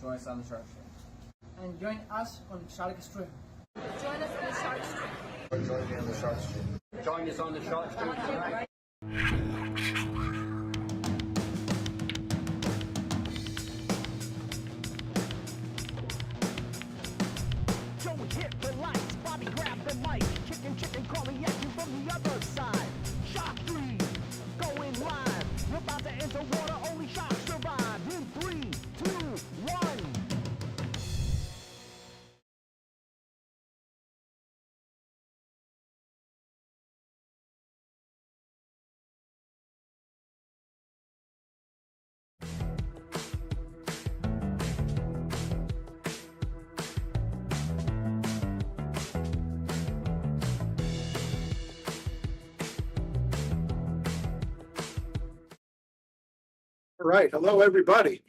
Join us on the Shark Stream. And join us on Shark Stream. Join us on the Shark Stream. Join me on the Shark Stream. Join us on the Shark Stream tonight. Joey hit the lights, Bobby grabbed the mic. Chicken calling at you from the other side. Shark 3, going live. We're about to enter water, only sharks survive. In 3, 2, 1. All right. Hello, everybody.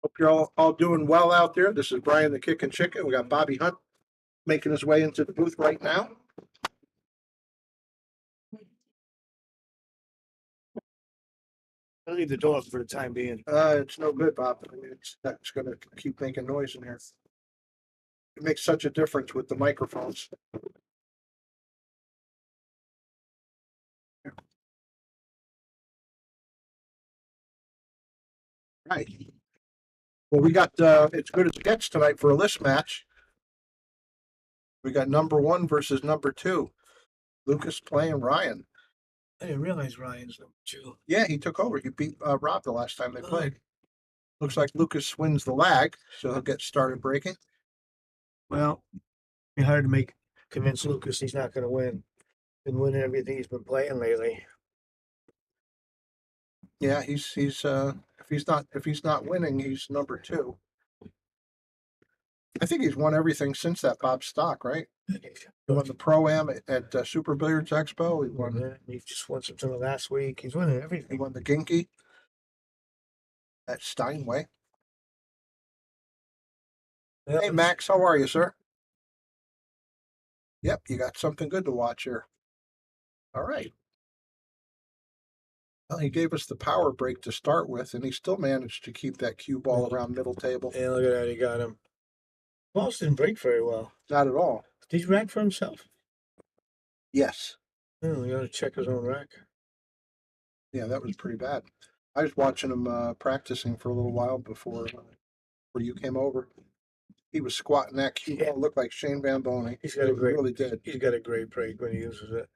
Hope you're all doing well out there. This is Brian the Kickin' Chicken. We got Bobby Hunt making his way into the booth right now. I'll leave the door for the time being. It's no good, Bob. I mean, it's going to keep making noise in here. It makes such a difference with the microphones. Right. Well, we got it's good as it gets tonight for a list match. We got number 1 versus number 2. Lukas playing Ryan. I didn't realize Ryan's number 2. Yeah, he took over. He beat Rob the last time they played. Looks like Lukas wins the lag, so he'll get started breaking. Well, it's hard to convince Lukas he's not going to win. Been winning everything he's been playing lately. Yeah, he's if he's not winning, he's number 2. I think he's won everything since that Bob Stock, right? He won the Pro-Am at Super Billiards Expo. He won. Yeah, he just won something last week. He's winning He everything. won the Ginkey at Steinway. Well, Hey, Max, how are you, sir? Yep, you got something good to watch here. All right. Well, he gave us the power break to start with, and he still managed to keep that cue ball around middle table. Yeah, look at that. He got him. Balls didn't break very well. Not at all. Did he rack for himself? Yes. Oh, he got to check his own rack. Yeah, that was pretty bad. I was watching him practicing for a little while before you came over. He was squatting that cue ball. Looked like Shane Van Boney. He's got a great. Really did. He's got a great break when he uses it.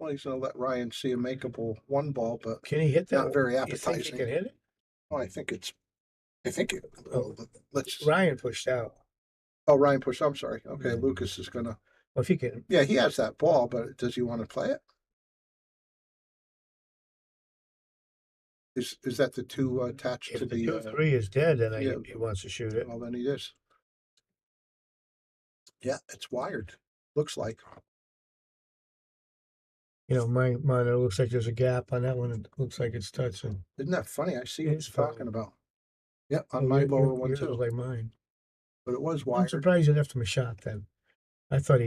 Well, he's going to let Ryan see a makeable 1 ball, but Can he hit that? not very You think appetizing. he can hit it? Oh, I think it. Let's. Ryan pushed out. Oh, Ryan pushed. I'm sorry. Okay, Lukas is going to. Well, if he can. Yeah, he has that ball, but does he want to play it? Is that the 2 attached If to the the 2-3 is dead, then yeah. he wants to shoot it. Well, then he is. Yeah, it's wired. Looks like. You know, mine, it looks like there's a gap on that one. It looks like it's touching. Isn't that funny? I see what It's he's talking funny. about. Yeah, on Well, my yours- lower one yours too. was like mine. But it was I'm wired. surprised he left him a shot then. I thought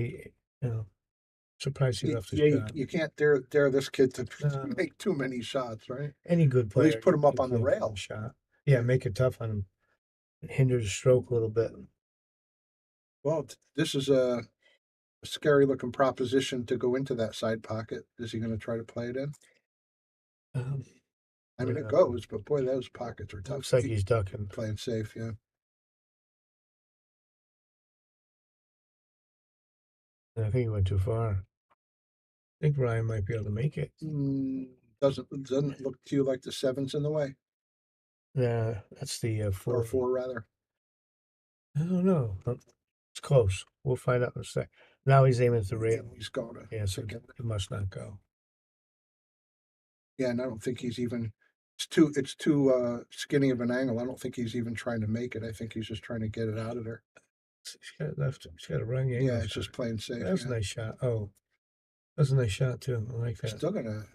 surprised he left Yeah, his shot. you can't dare this kid to No. make too many shots, right? Any good player. least put him up can on the play rail. a shot. Yeah, make it tough on him. It hinders his stroke a little bit. Well, this is a scary looking proposition to go into that side pocket. Is he going to try to play it in? I mean, it goes, but boy, those pockets are tough. Looks like he's ducking. Playing safe, yeah. I think he went too far. I think Ryan might be able to make it. Doesn't look to you like the 7's in the way, Yeah, that's the 4. or 4 rather. I don't know. It's close. We'll find out in a sec. Now he's aiming at the rail. He's going to. Yeah, so it must not go. Yeah, and I don't think he's even. It's too skinny of an angle. I don't think he's even trying to make it. I think he's just trying to get it out of there. He's got left. He's got a running angle. Yeah, it's just playing safe. That's a nice shot. Oh, that's a nice shot too. I like that. Still gonna.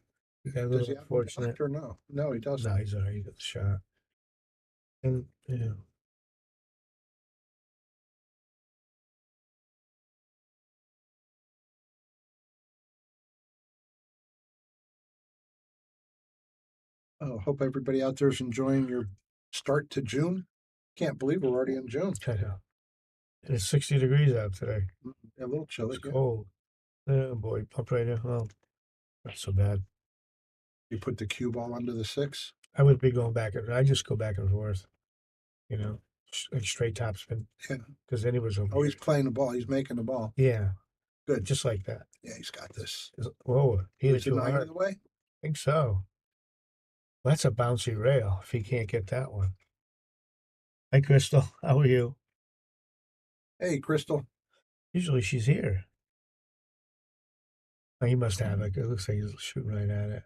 Yeah, a Does little he have a unfortunate. block or no? No, he doesn't. No, he's all right. He got the shot. And yeah. Oh, hope everybody out there is enjoying your start to June. Can't believe we're already in June. I know. And it's 60 degrees out today. A little chilly. It's Yeah. cold. Oh boy, pump right in. Well, not so bad. You put the cue ball under the 6. I would be going back and I just go back and forth, you know, like straight topspin Yeah. because then he was over Oh, he's here. playing the ball. He's making the ball. Yeah, Good. just like that. Yeah, he's got this. Whoa, he hit Was it the too 9 hard. of the way? I think so. Well, that's a bouncy rail if he can't get that one. Hi, Crystal. How are you? Hey, Crystal. Usually she's here. Oh, he must have it. It looks like he's shooting right at it.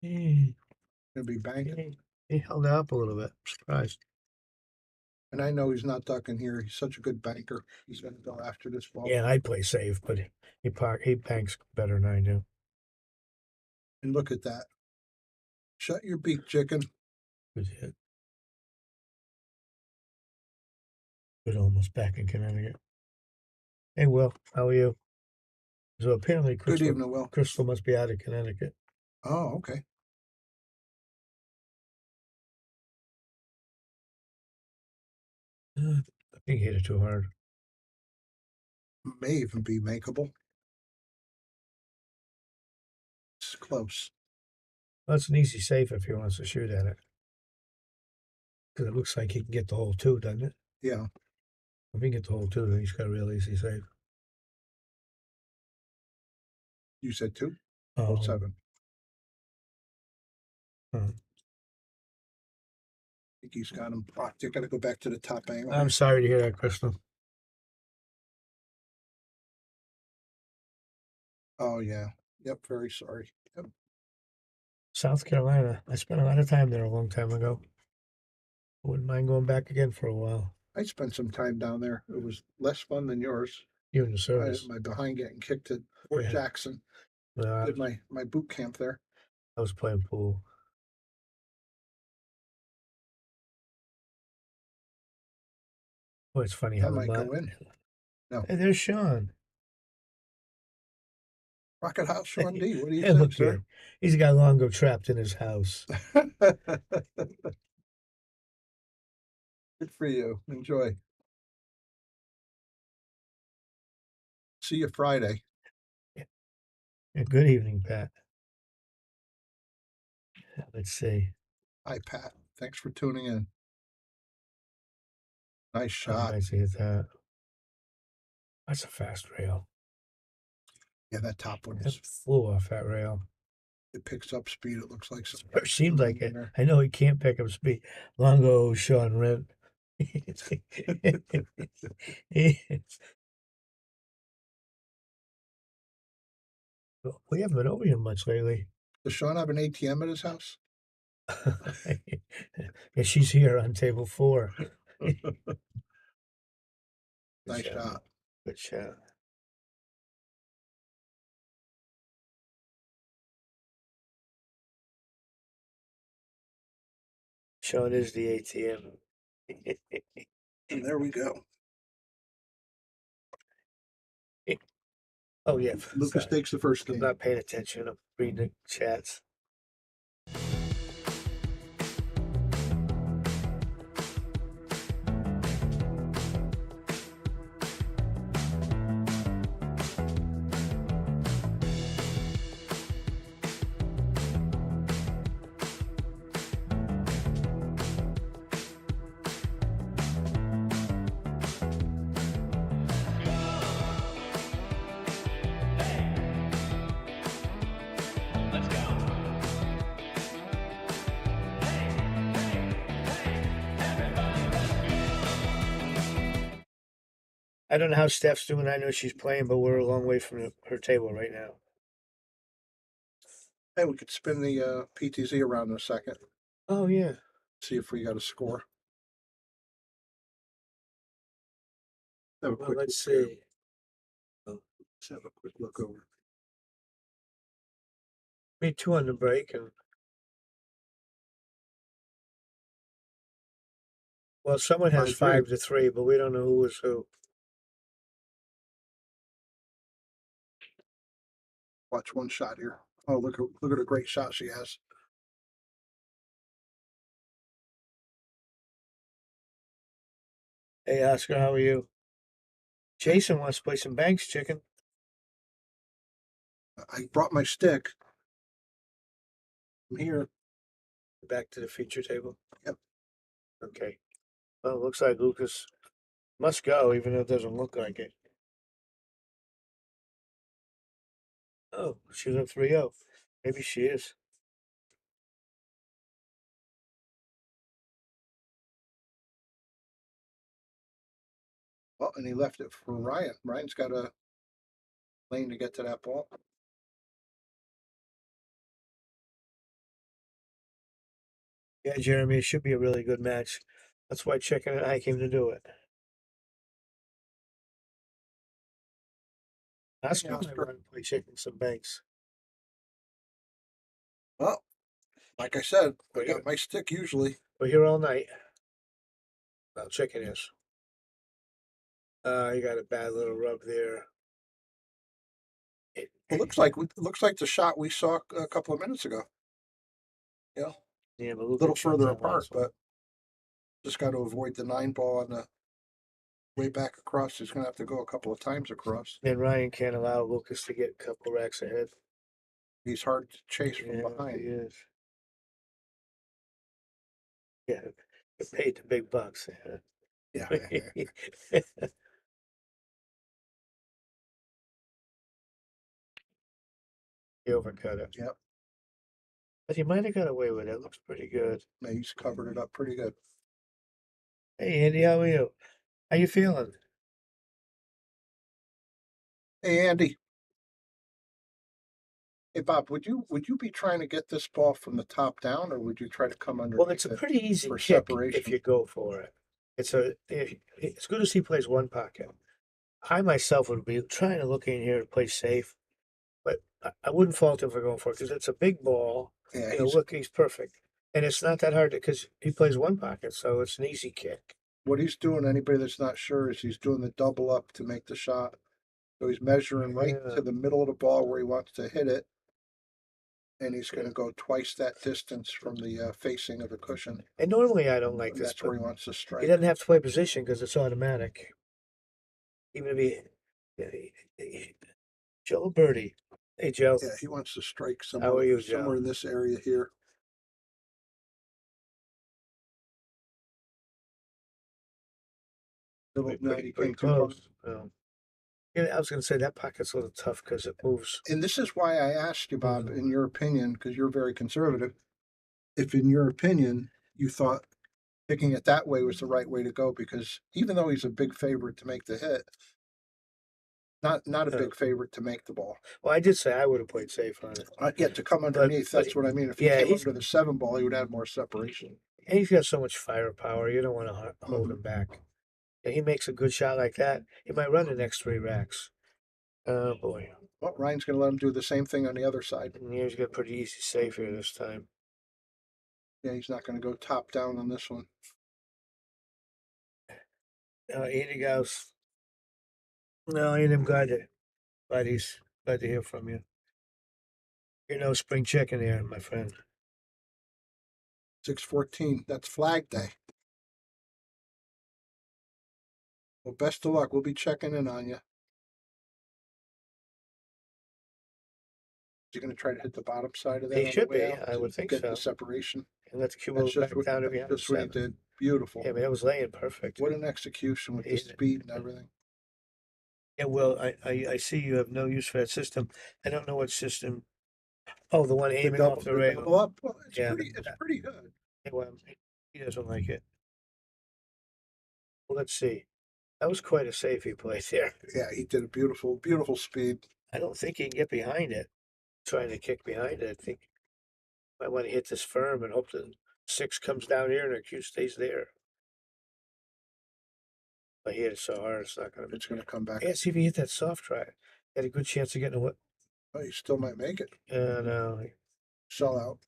Gonna be banking. He held it up a little bit. I'm surprised. And I know he's not ducking here. He's such a good banker. He's gonna go after this ball. Yeah, and I play safe, but he banks better than I do. And look at that. Shut your beak, chicken. Good hit. Good, almost back in Connecticut. Hey, Will, how are you? So apparently, Good evening, Will. Crystal must be out of Connecticut. Oh, okay. I think he hit it too hard. May even be makeable. It's close. Well, it's an easy safe if he wants to shoot at it. Because it looks like he can get the hole too, doesn't it? Yeah. If he can get the hole too, then he's got a real easy save. You said 2? Oh, 7. Huh. I think he's got him blocked. You gotta go back to the top angle. I'm sorry to hear that, Crystal. Oh, yeah. Yep, very sorry. Yep. South Carolina. I spent a lot of time there a long time ago. I wouldn't mind going back again for a while. I spent some time down there. It was less fun than yours. You in the service. My behind getting kicked at Fort Yeah. Jackson. No, Did my boot camp there. I was playing pool. Boy, it's funny how That the might go in. No. Hey, there's Sean. Rocket House Sean D. What do you Hey, think, look sir? here. He's got Longo trapped in his house. Good for you. Enjoy. See you Friday. Yeah, good evening, Pat. Let's see. Hi, Pat. Thanks for tuning in. Nice Oh, shot. nice to hit that. That's a fast rail. Yeah, that top one It is. flew off that rail. It picks up speed. It looks like some. It seemed like it. in there. I know he can't pick up speed. Longo, Sean Rent. We haven't been over here much lately. Does Sean have an ATM at his house? Yeah, she's here on table 4. Nice shot. Good shot. Sean is the ATM. And there we go. Oh, yeah. Lucas Sorry. takes the first I'm game. not paying attention. I'm reading the chats. I don't know how Steph's doing. I know she's playing, but we're a long way from her table right now. Hey, we could spin the PTZ around in a second. Oh, yeah. See if we got a score. Have a Well, quick let's look here. see. Let's have a quick look over. Made 2 on the break. And well, someone has 5-3. 5-3, but we don't know who was who. Watch one shot here. Oh, look at a great shot she has. Hey, Oscar, how are you? Jason wants to play some banks, chicken. I brought my stick. I'm here. Back to the feature table. Yep. Okay. Well, it looks like Lucas must go, even though it doesn't look like it. Oh, she's up 3-0. Maybe she is. Well, and he left it for Ryan. Ryan's got a lane to get to that ball. Yeah, Jeremy, it should be a really good match. That's why Chicken and I came to do it. Oscar Yeah, might Oscar. want to play chicken some banks. Well, like I said, I We're got here, my stick usually. we're here all night. Well, Chicken is. You got a bad little rub there. It looks like the shot we saw a couple of minutes ago. Yeah, Yeah, but a Lucas little jumped further that apart, last one. but just got to avoid the 9 ball on the way back across. He's going to have to go a couple of times across. And Ryan can't allow Lucas to get a couple racks ahead. He's hard to chase from Yeah, behind. he is. Yeah, get paid the big bucks. Yeah. He overcut it. Yep. But he might have got away with it. Looks pretty good. Yeah, he's covered it up pretty good. Hey, Andy, how are you? How you feeling? Hey, Andy. Hey, Bob, would you be trying to get this ball from the top down, or would you try to come underneath Well, it's a it pretty easy for kick separation? if you go for it. It's good as he plays one pocket. I myself would be trying to look in here to play safe, but I wouldn't fault him for going for it because it's a big ball. Yeah, You know, look, he's perfect, and it's not that hard because he plays one pocket, so it's an easy kick. what he's doing, anybody that's not sure, is he's doing the double up to make the shot. So he's measuring right Yeah. to the middle of the ball where he wants to hit it, and he's going to go twice that distance from the facing of the cushion. And normally I don't like And this, that's but where he wants to strike. he doesn't have to play position because it's automatic. Even if Joe Birdie. Hey, Joe. Yeah, he wants to strike How are somewhere, you, Joe? somewhere in this area here. Little, no, he Pretty came too far. close. Yeah, I was going to say that pocket's a little tough because it moves. And this is why I asked you, Bob, Mhm. in your opinion, because you're very conservative, if in your opinion you thought picking it that way was the right way to go, because even though he's a big favorite to make the hit, not a Oh. big favorite to make the ball. Well, I did say I would have played safe on it. Yet to come underneath, but that's what I mean. If he yeah, came he's- under the 7 ball, he would have more separation. And he's got so much firepower, you don't want to hold Mhm. him back. And he makes a good shot like that, he might run the next 3 racks. Oh, boy. Well, Ryan's going to let him do the same thing on the other side. And he's got pretty easy safe here this time. Yeah, he's not going to go top down on this one. Here he goes. No, I'm glad to hear from you. You're no spring chicken here, my friend. 6:14. That's Flag Day. Well, best of luck. We'll be checking in on you. Is he going to try to hit the bottom side of that? He on the should way be. out I to would think get so. the separation. And let the cube That's back just what, down to that's behind just what he 7. did. Beautiful. Yeah, I mean, that was laying perfect. What an execution with the He's- speed and everything. Yeah, well, I see you have no use for that system. I don't know what system. Oh, the one aiming off the rail. double up. Well, it's Yeah, pretty. It's pretty good. Yeah, well, he doesn't like it. Well, let's see. That was quite a save he played there. Yeah, he did a beautiful, beautiful speed. I don't think he can get behind it. Trying to kick behind it. I think might want to hit this firm and hope the 6 comes down here and the cue stays there. But he hit it so hard, it's not going to. It's going to come back. Yeah, see if he hit that soft try. Had a good chance of getting a what? Oh, he still might make it. No, Sell out.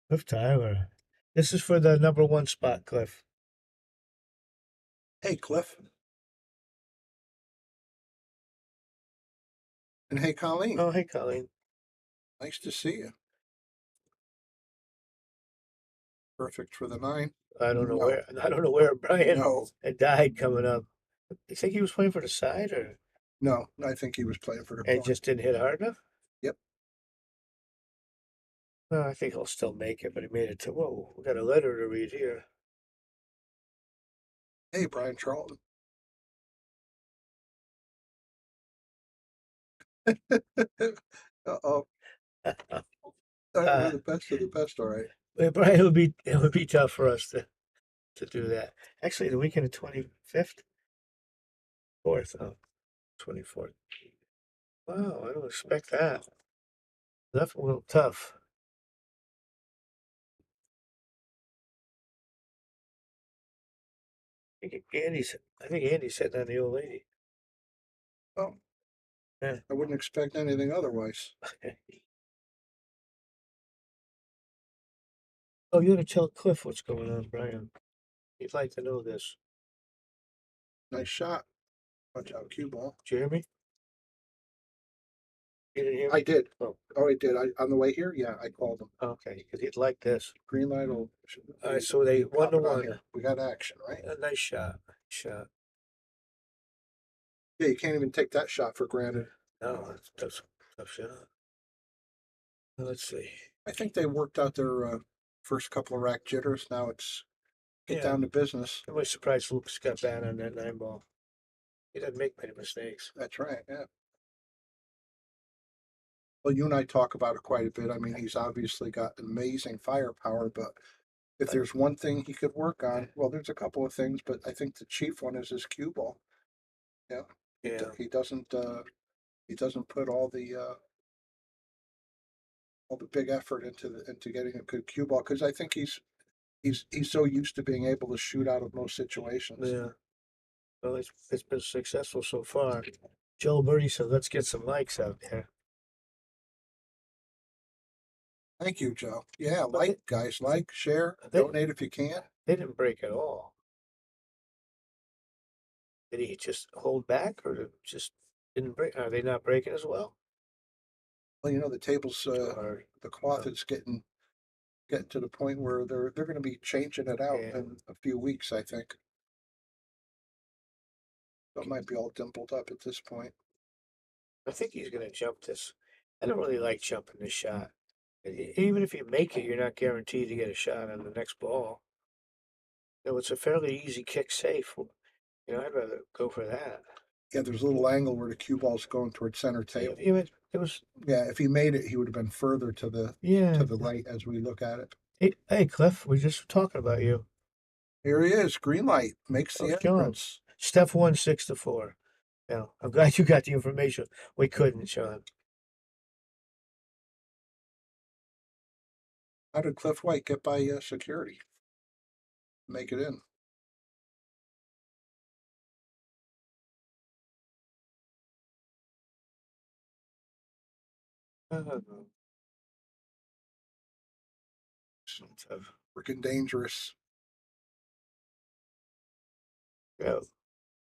Cliff Tyler. This is for the number 1 spot, Cliff. Hey, Cliff. And hey, Colleen. Oh, hey, Colleen. Nice to see you. Perfect for the 9. I don't know No. where. I don't know where Brian No, had died coming up. You think he was playing for the side, or no, I think he was playing for the and corner. just didn't hit hard enough? Yep. No, I think he'll still make it, but he made it to. Whoa, we got a letter to read here. Hey, Brian Charlton. Uh-oh. We're the best of the best, all right. Brian, it would be tough for us to do that. Actually, the weekend of 25th, 4th, 24th. Wow, I don't expect that. That's a little tough. I think Andy's hitting on the old lady. Oh, Yeah. I wouldn't expect anything otherwise. Oh, you gotta tell Cliff what's going on, Brian. He'd like to know this. Nice shot. Watch out, cue ball. Jeremy? You didn't hear I me? did. Oh, Oh, I did. On the way here, yeah, I called him. okay, because he'd like this. Green light will. All right, so they pop it on 1-1. here. We got action, right? A nice shot. Shot. Yeah, you can't even take that shot for granted. No, that's tough shot. Let's see. I think they worked out their first couple of rack jitters. Now it's get Yeah. down to business. I'm really surprised Lucas got bad on that 9-ball. He doesn't make many mistakes. That's right. Yeah. Well, you and I talk about it quite a bit. I mean, he's obviously got amazing firepower, but if there's one thing he could work on, well, there's a couple of things, but I think the chief one is his cue ball. Yeah. Yeah. He doesn't put all the big effort into getting a good cue ball because I think he's so used to being able to shoot out of most situations. Yeah. Well, it's been successful so far. Joe Birdie said, let's get some likes out there. Thank you, Joe. Yeah, But like guys, like, share, they- donate if you can. They didn't break at all. Did he just hold back or just didn't break? Are they not breaking as well? Well, you know, the table's Or, the cloth is getting to the point where they're going to be changing it out Yeah. in a few weeks, I think. So it might be all dimpled up at this point. I think he's going to jump this. I don't really like jumping this shot. Even if you make it, you're not guaranteed to get a shot on the next ball. You know, it's a fairly easy kick safe. You know, I'd rather go for that. Yeah, there's a little angle where the cue ball's going towards center table. It was, Yeah, if he made it, he would have been further to the yeah. right as we look at it. Hey, Cliff, we just were talking about you. Here he is. Green light makes the How's it going? entrance. Steph won 6-4. Yeah, I'm glad you got the information. We couldn't, Sean. How did Cliff White get by security? Make it in. Freaking dangerous. Yeah,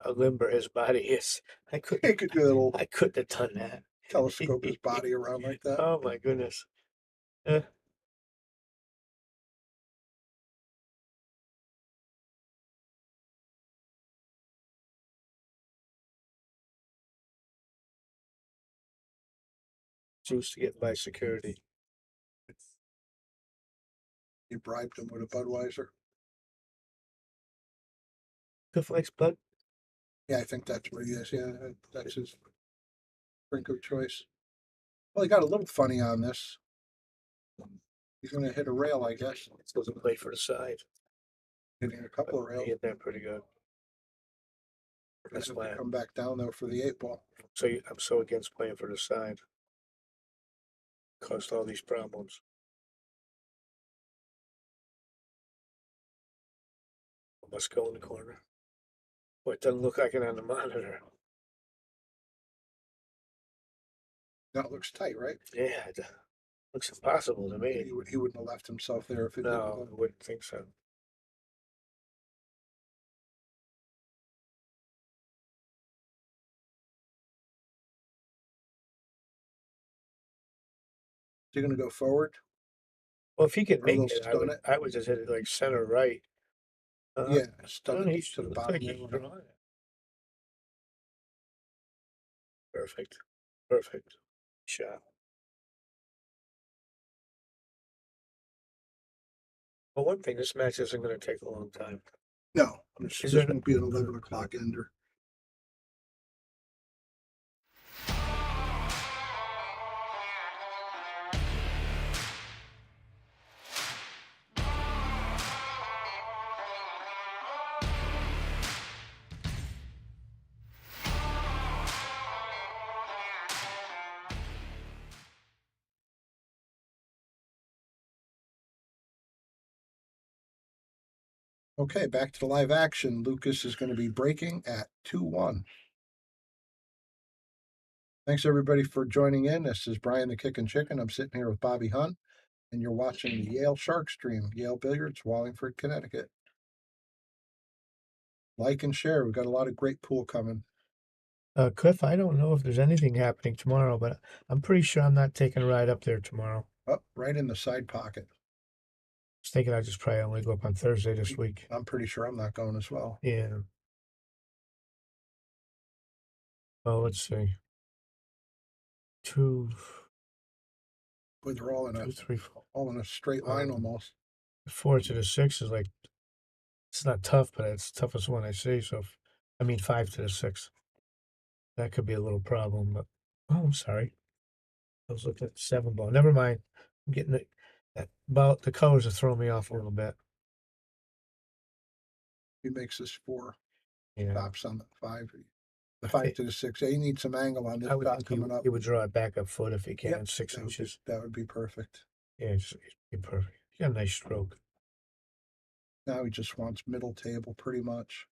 how limber his body is. He could do a little I couldn't have done that. telescope his body around like that. Oh my goodness. Juice to get by security. You bribed him with a Budweiser. Cliff likes Bud. Yeah, I think that's what he is. Yeah, that's his drink of choice. Well, he got a little funny on this. He's going to hit a rail, I guess. It's supposed to play for the side. Hitting a couple of rails. He hit that pretty good. That's That's why come back down though for the 8-ball. I'm so against playing for the side. Caused all these problems. Must go in the corner. Boy, it doesn't look like it on the monitor. Now it looks tight, right? Yeah, it looks impossible to me. He wouldn't have left himself there if it No, didn't. I wouldn't think so. Is he going to go forward? Well, if he could Or make they'll it, stun it? I would just hit it like center right. Yeah, stuck no, it he's to the looks bottom. like there. he's drawing it. Perfect. Perfect. Shot. Well, one thing, this match isn't going to take a long time. No, Is this there- won't be an 11 o'clock ender. Okay, back to the live action. Lucas is going to be breaking at 2-1. Thanks everybody for joining in. This is Brian the Kickin' Chicken. I'm sitting here with Bobby Hunt, and you're watching the Yale Shark Stream, Yale Billiards, Wallingford, Connecticut. Like and share. We've got a lot of great pool coming. Cliff, I don't know if there's anything happening tomorrow, but I'm pretty sure I'm not taking a ride up there tomorrow. Oh, right in the side pocket. I was thinking I'd just probably only go up on Thursday this week. I'm pretty sure I'm not going as well. Yeah. Oh, let's see. Two, Boy, they're all in two, three, four. all in a straight line almost. 4 to the 6 is like, it's not tough, but it's the toughest one I see. So, I mean, 5 to the 6. That could be a little problem, but oh, I'm sorry. I was looking at the 7 ball. Never mind. I'm getting it. About the colors are throwing me off a little bit. He makes this 4. Yeah. Stops on the 5. The 5 to the 6. He needs some angle on this I would shot think coming up. he would draw it back up foot if he can, Yep, 6 inches. That would be perfect. Yeah, it's be perfect. He got a nice stroke. Now he just wants middle table pretty much.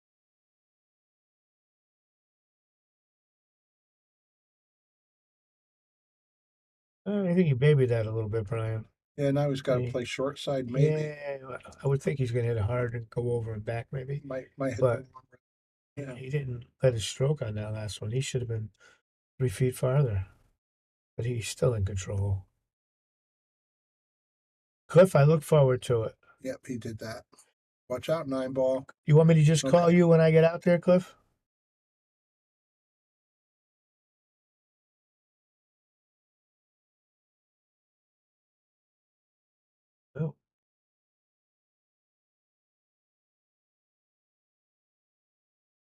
I think he babied that a little bit, Brian. Yeah, now he's got to Yeah. play short side, maybe. Yeah, I would think he's going to hit it hard and go over and back, maybe. Might hit But the long. he didn't let his stroke on that last one. He should have been 3 feet farther. But he's still in control. Cliff, I look forward to it. Yep, he did that. Watch out, 9 ball. You want me to just call Okay. you when I get out there, Cliff? No.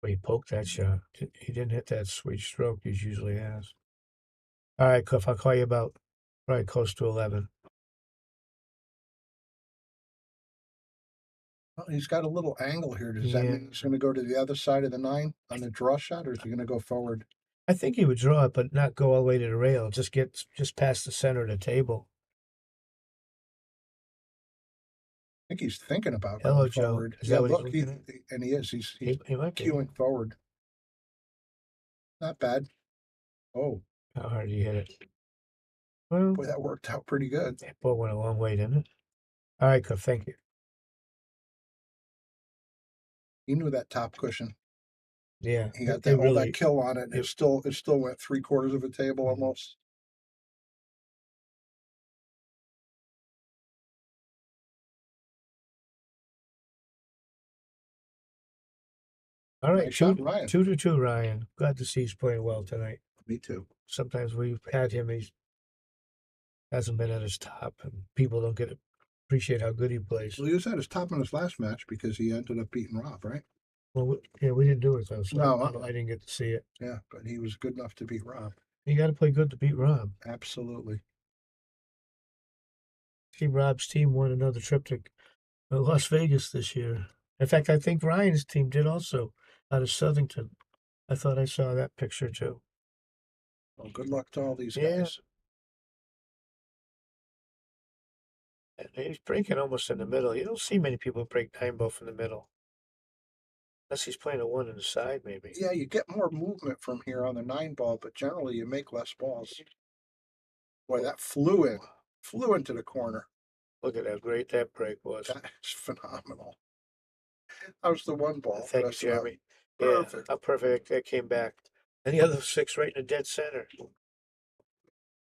Well, he poked that shot. He didn't hit that sweet stroke he usually has. All right, Cliff, I'll call you about probably close to 11. Well, he's got a little angle here. Does that Yeah. mean he's going to go to the other side of the 9 on the draw shot, or is he going to go forward? I think he would draw it, but not go all the way to the rail. Just get past the center of the table. I think he's thinking about Hello, going Joe. forward. Is Yeah, that what he's look, looking at? and he is. He's He might be. queuing forward. Not bad. Oh, How hard did you hit it? Well, boy, that worked out pretty good. that ball went a long way, didn't it? All right, Cliff, thank you. He knew that top cushion. Yeah, He got they that, all really. that kill on it. And it still went 3/4 of a table almost. All right, Nice shot, Ryan. 2-2, Ryan. Glad to see he's playing well tonight. Me too. Sometimes we've had him, he hasn't been at his top, and people don't appreciate how good he plays. Well, he was at his top in his last match because he ended up beating Rob, right? Well, we didn't do it though, so No, I didn't get to see it. Yeah, but he was good enough to beat Rob. You got to play good to beat Rob. Absolutely. See, Rob's team won another trip to Las Vegas this year. In fact, I think Ryan's team did also, out of Southington. I thought I saw that picture too. Well, good luck to all these Yeah. guys. And he's breaking almost in the middle. You don't see many people break 9 ball from the middle. Unless he's playing a 1 in the side, maybe. Yeah, you get more movement from here on the 9 ball, but generally you make less balls. Boy, that flew into the corner. Look at how great that break was. That's phenomenal. That was the 1 ball. Thanks, Jeremy. Perfect. Yeah, how perfect that came back. And the other 6 right in the dead center.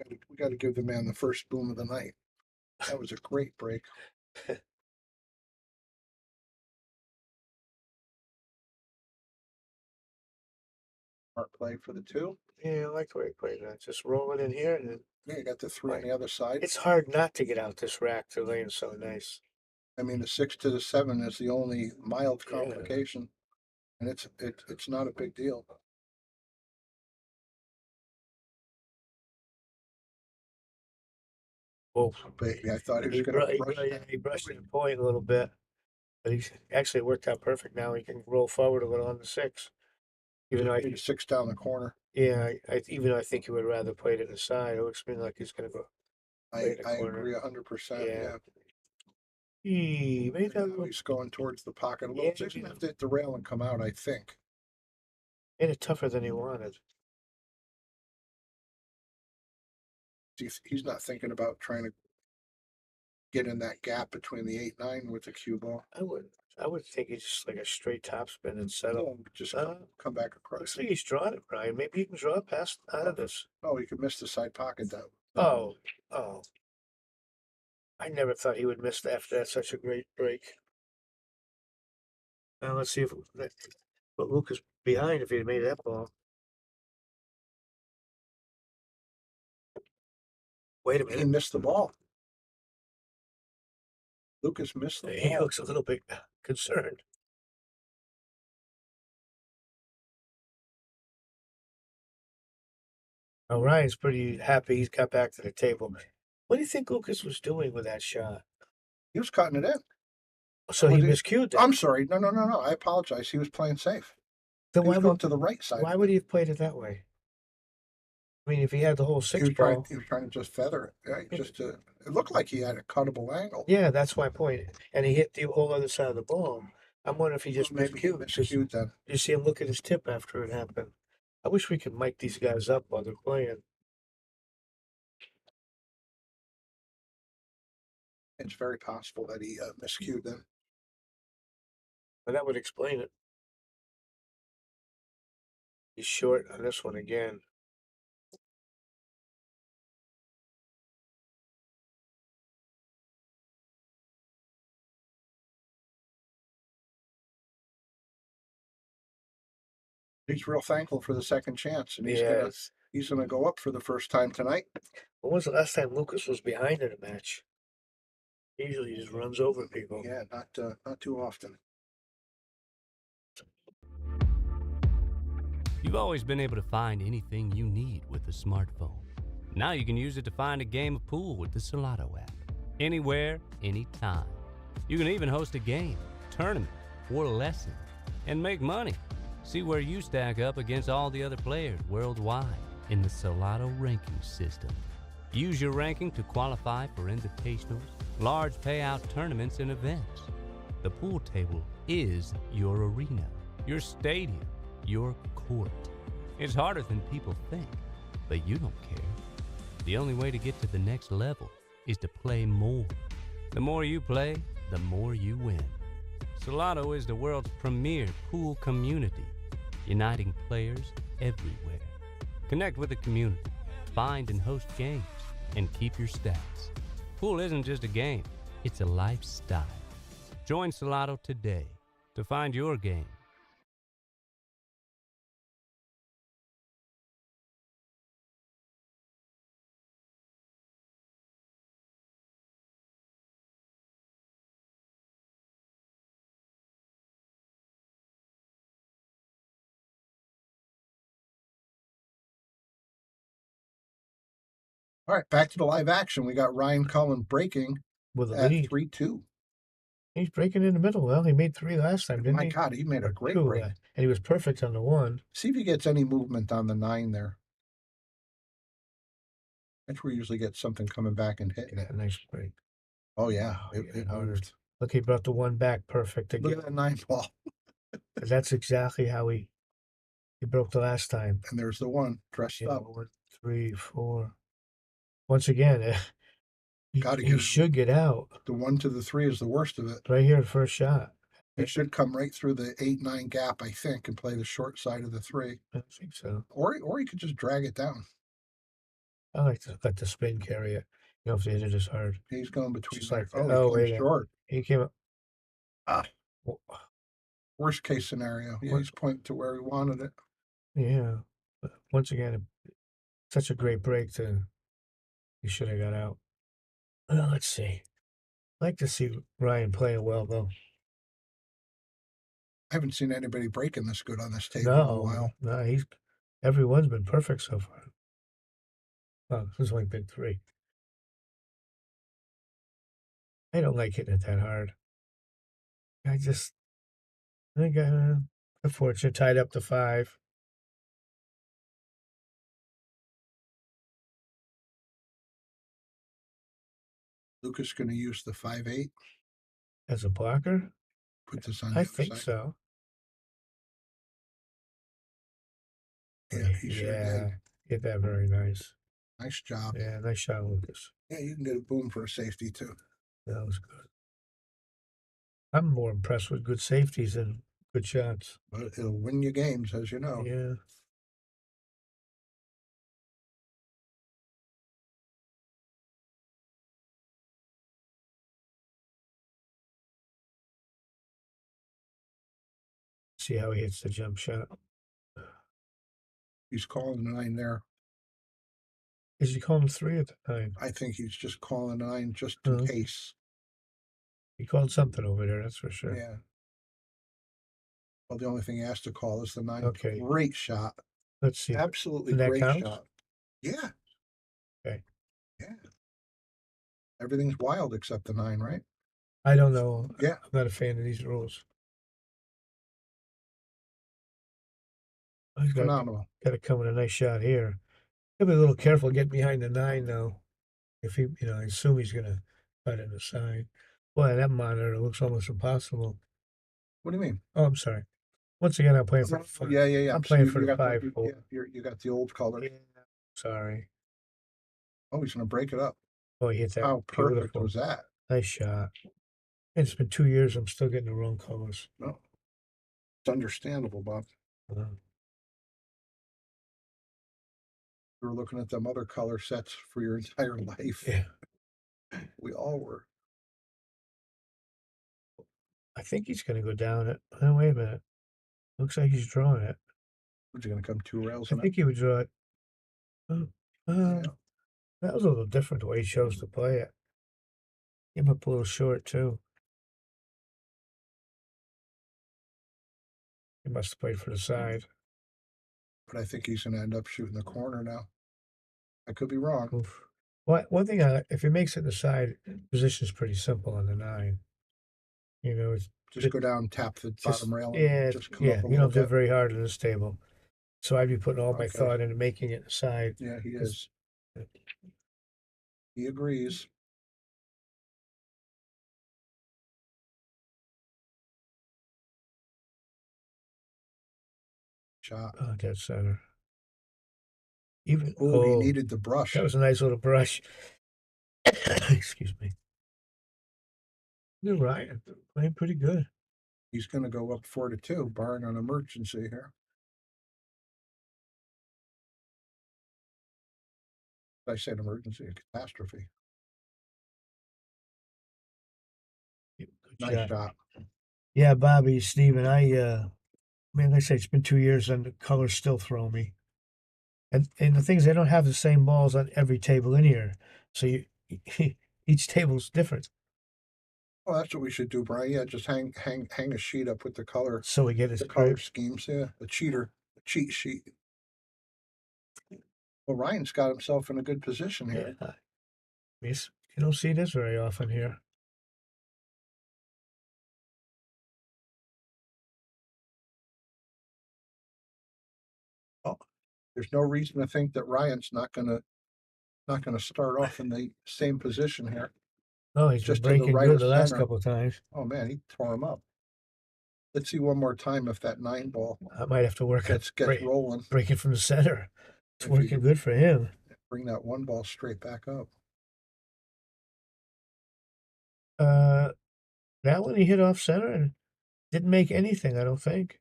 We got to give the man the first boom of the night. That was a great break. Smart play for the 2. Yeah, I like the way he played that. Just roll it in here, and then Yeah, you got the 3 on the other side. it's hard not to get out this rack. They're laying so nice. I mean, the 6 to the 7 is the only mild Yeah. complication, and it's not a big deal. Oh, Baby, I thought he was he, going to bru- brush he, that. he brushed the point a little bit, but he's actually it worked out perfect. Now he can roll forward a little on the 6. Even though Need a 6 down the corner. even though I think he would rather play it in the side. It looks to me like he's going to go. I corner. agree 100%. Yeah. He made that little, He's going towards the pocket a little. Yeah, He's going to have to hit the rail and come out, I think. made it tougher than he wanted. He's not thinking about trying to get in that gap between the 8-9 with the cue ball. I would think he's just like a straight topspin and settle. Just Uh, come back across. Looks like he's drawn it, Brian. Maybe he can draw it past out of this. Oh, he could miss the side pocket though. Oh. I never thought he would miss that after that. Such a great break. Now let's see if put Lucas behind if he had made that ball. Wait a He minute. missed the ball. Lucas missed the He ball. looks a little bit concerned. Oh, Ryan's pretty happy he's got back to the table. What do you think Lucas was doing with that shot? He was cutting it in. So he miscued that. I'm sorry. No. I apologize. He was playing safe. Then He was why going would to the right side. why would he have played it that way? I mean, if he had the whole He 6 was trying. ball. He was trying to just feather it. Right? It looked like he had a cuttable angle. Yeah, that's my point. And he hit the whole other side of the ball. I'm wondering if he just Maybe he miscued then. You see him look at his tip after it happened. I wish we could mic these guys up while they're playing. It's very possible that he miscued then. But that would explain it. He's short on this one again. He's real thankful for the second chance, and Yes. he's gonna go up for the first time tonight. When was the last time Lucas was behind in a match? Usually he just runs over people. Yeah, not too often. You've always been able to find anything you need with a smartphone. Now you can use it to find a game of pool with the Solato app. Anywhere, anytime. You can even host a game, tournament, or lesson, and make money. See where you stack up against all the other players worldwide in the Solato ranking system. Use your ranking to qualify for invitationals, large payout tournaments, and events. The pool table is your arena, your stadium, your court. It's harder than people think, but you don't care. The only way to get to the next level is to play more. The more you play, the more you win. Solato is the world's premier pool community, uniting players everywhere. Connect with the community, find and host games, and keep your stats. Pool isn't just a game, it's a lifestyle. Join Solato today to find your game. All right, back to the live action. We got Ryan Cullen breaking With a at lead. 3-2. He's breaking in the middle. Well, he made 3 last time, didn't My he? God, he made a great 2, break. and he was perfect on the 1. See if he gets any movement on the 9 there. That's where he usually gets something coming back and hitting it. A nice break. Oh yeah, Oh, it yeah, moved. Look, he brought the 1 back perfect Look again. at that 9 ball. That's exactly how he broke the last time. And there's the 1 dressed Yeah, up. 1, 3, 4. Once again, Gotta he get should get out. The 1 to the 3 is the worst of it. Right here, first shot. He should come right through the 8-9 gap, I think, and play the short side of the 3. I think so. Or he could just drag it down. I like to let the spin carry it. You don't have to hit it as hard. He's going between. Just like there. that. Oh, Oh, he wait came a- short. He came up. Ah. Worst case scenario. Yeah, What- he's pointing to where he wanted it. Yeah. But once again, such a great break to he should have got out. Well, let's see. I'd like to see Ryan playing well though. I haven't seen anybody breaking this good on this table in a while. No, everyone's been perfect so far. Well, there's only been 3. I don't like hitting it that hard. I think the fortune tied up to 5. Lucas going to use the 5-8. As a blocker? Put this on I the other think side. so. Yeah, he sure did. Hit that very nice. Nice job. Yeah, nice shot, Lucas. Yeah, you can get a boom for a safety too. That was good. I'm more impressed with good safeties than good shots. But it'll win you games, as you know. Yeah. See how he hits the jump shot. He's calling 9 there. Is he calling 3 at the 9? I think he's just calling 9 just in case. He called something over there, that's for sure. Yeah. Well, the only thing he has to call is the 9. Okay. Great shot. Let's see. Absolutely And that great counts? shot. Yeah. Okay. Yeah. Everything's wild except the 9, right? I don't know. Yeah. I'm not a fan of these rules. He's Phenomenal. got to come with a nice shot here. He'll be a little careful getting behind the 9 though. If he, I assume he's gonna cut in the side. Boy, that monitor looks almost impossible. What do you mean? Oh, I'm sorry. Once again, I'm playing for the 5. Yeah. I'm So playing you for the got 5-4. you got the old color. Yeah. Sorry. Oh, he's going to break it up. Oh, he hit that. How perfect Beautiful. was that? Nice shot. And it's been 2 years. I'm still getting the wrong colors. No. It's understandable, Bob. Uh, You were looking at them other color sets for your entire life. yeah. We all were. I think he's gonna go down it. Oh, wait a minute. Looks like he's drawing it. Was he going to come 2 rails? I think he would draw it. Oh, Yeah. that was a little different the way he chose to play it. Came up a little short too. He must have played for the side. But I think he's going to end up shooting the corner now. I could be wrong. Oof. One thing, if he makes it the side, position's pretty simple on the 9. It's Just go down, tap the bottom rail. And Yeah, just come up a you little don't do it bit. very hard in this table. So I'd be putting all my Okay. thought into making it the side. Yeah, he is. He agrees. Shot. Oh, dead center. Even Oh, he needed the brush. that was a nice little brush. Excuse me. You're right. Playing pretty good. He's going to go up 4-2, barring an emergency here. I said emergency, a catastrophe. Good Nice shot. Yeah, Bobby, Steven, like I say, it's been 2 years and the colors still throw me. And the thing is, they don't have the same balls on every table in here. So each table's different. Oh, that's what we should do, Brian. Yeah, just hang a sheet up with the color. So we get the color schemes. Yeah, a cheat sheet. Well, Ryan's got himself in a good position here. Yeah. You don't see this very often here. Oh, there's no reason to think that Ryan's not gonna start off in the same position here. Oh, he's Just been in the breaking right good of the last center. couple of times. Oh man, he tore him up. Let's see one more time if that 9 ball I might have to work on gets rolling. breaking from the center. It's If working good for him. Bring that 1 ball straight back up. That one he hit off center and didn't make anything, I don't think.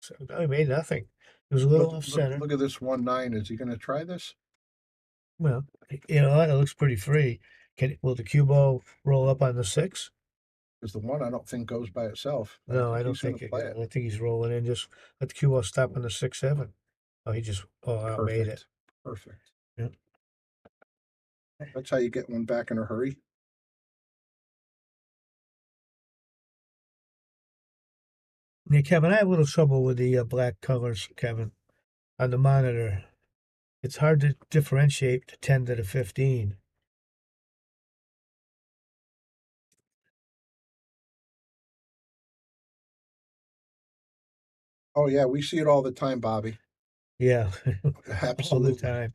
So no, he made nothing. It was a little off center. Look at this 1-9. Is he going to try this? Well, you know what? It looks pretty free. Will the cue ball roll up on the 6? Because the one I don't think goes by itself. No, I don't he's gonna think it. play I think he's rolling in. Just let the cue ball stop on the 6-7. Oh, he just outmade it. Perfect. Yeah. That's how you get one back in a hurry. Yeah, Kevin, I have a little trouble with the black colors, Kevin, on the monitor. It's hard to differentiate the 10 to the 15. Oh yeah, we see it all the time, Bobby. Yeah, all Absolutely. the time.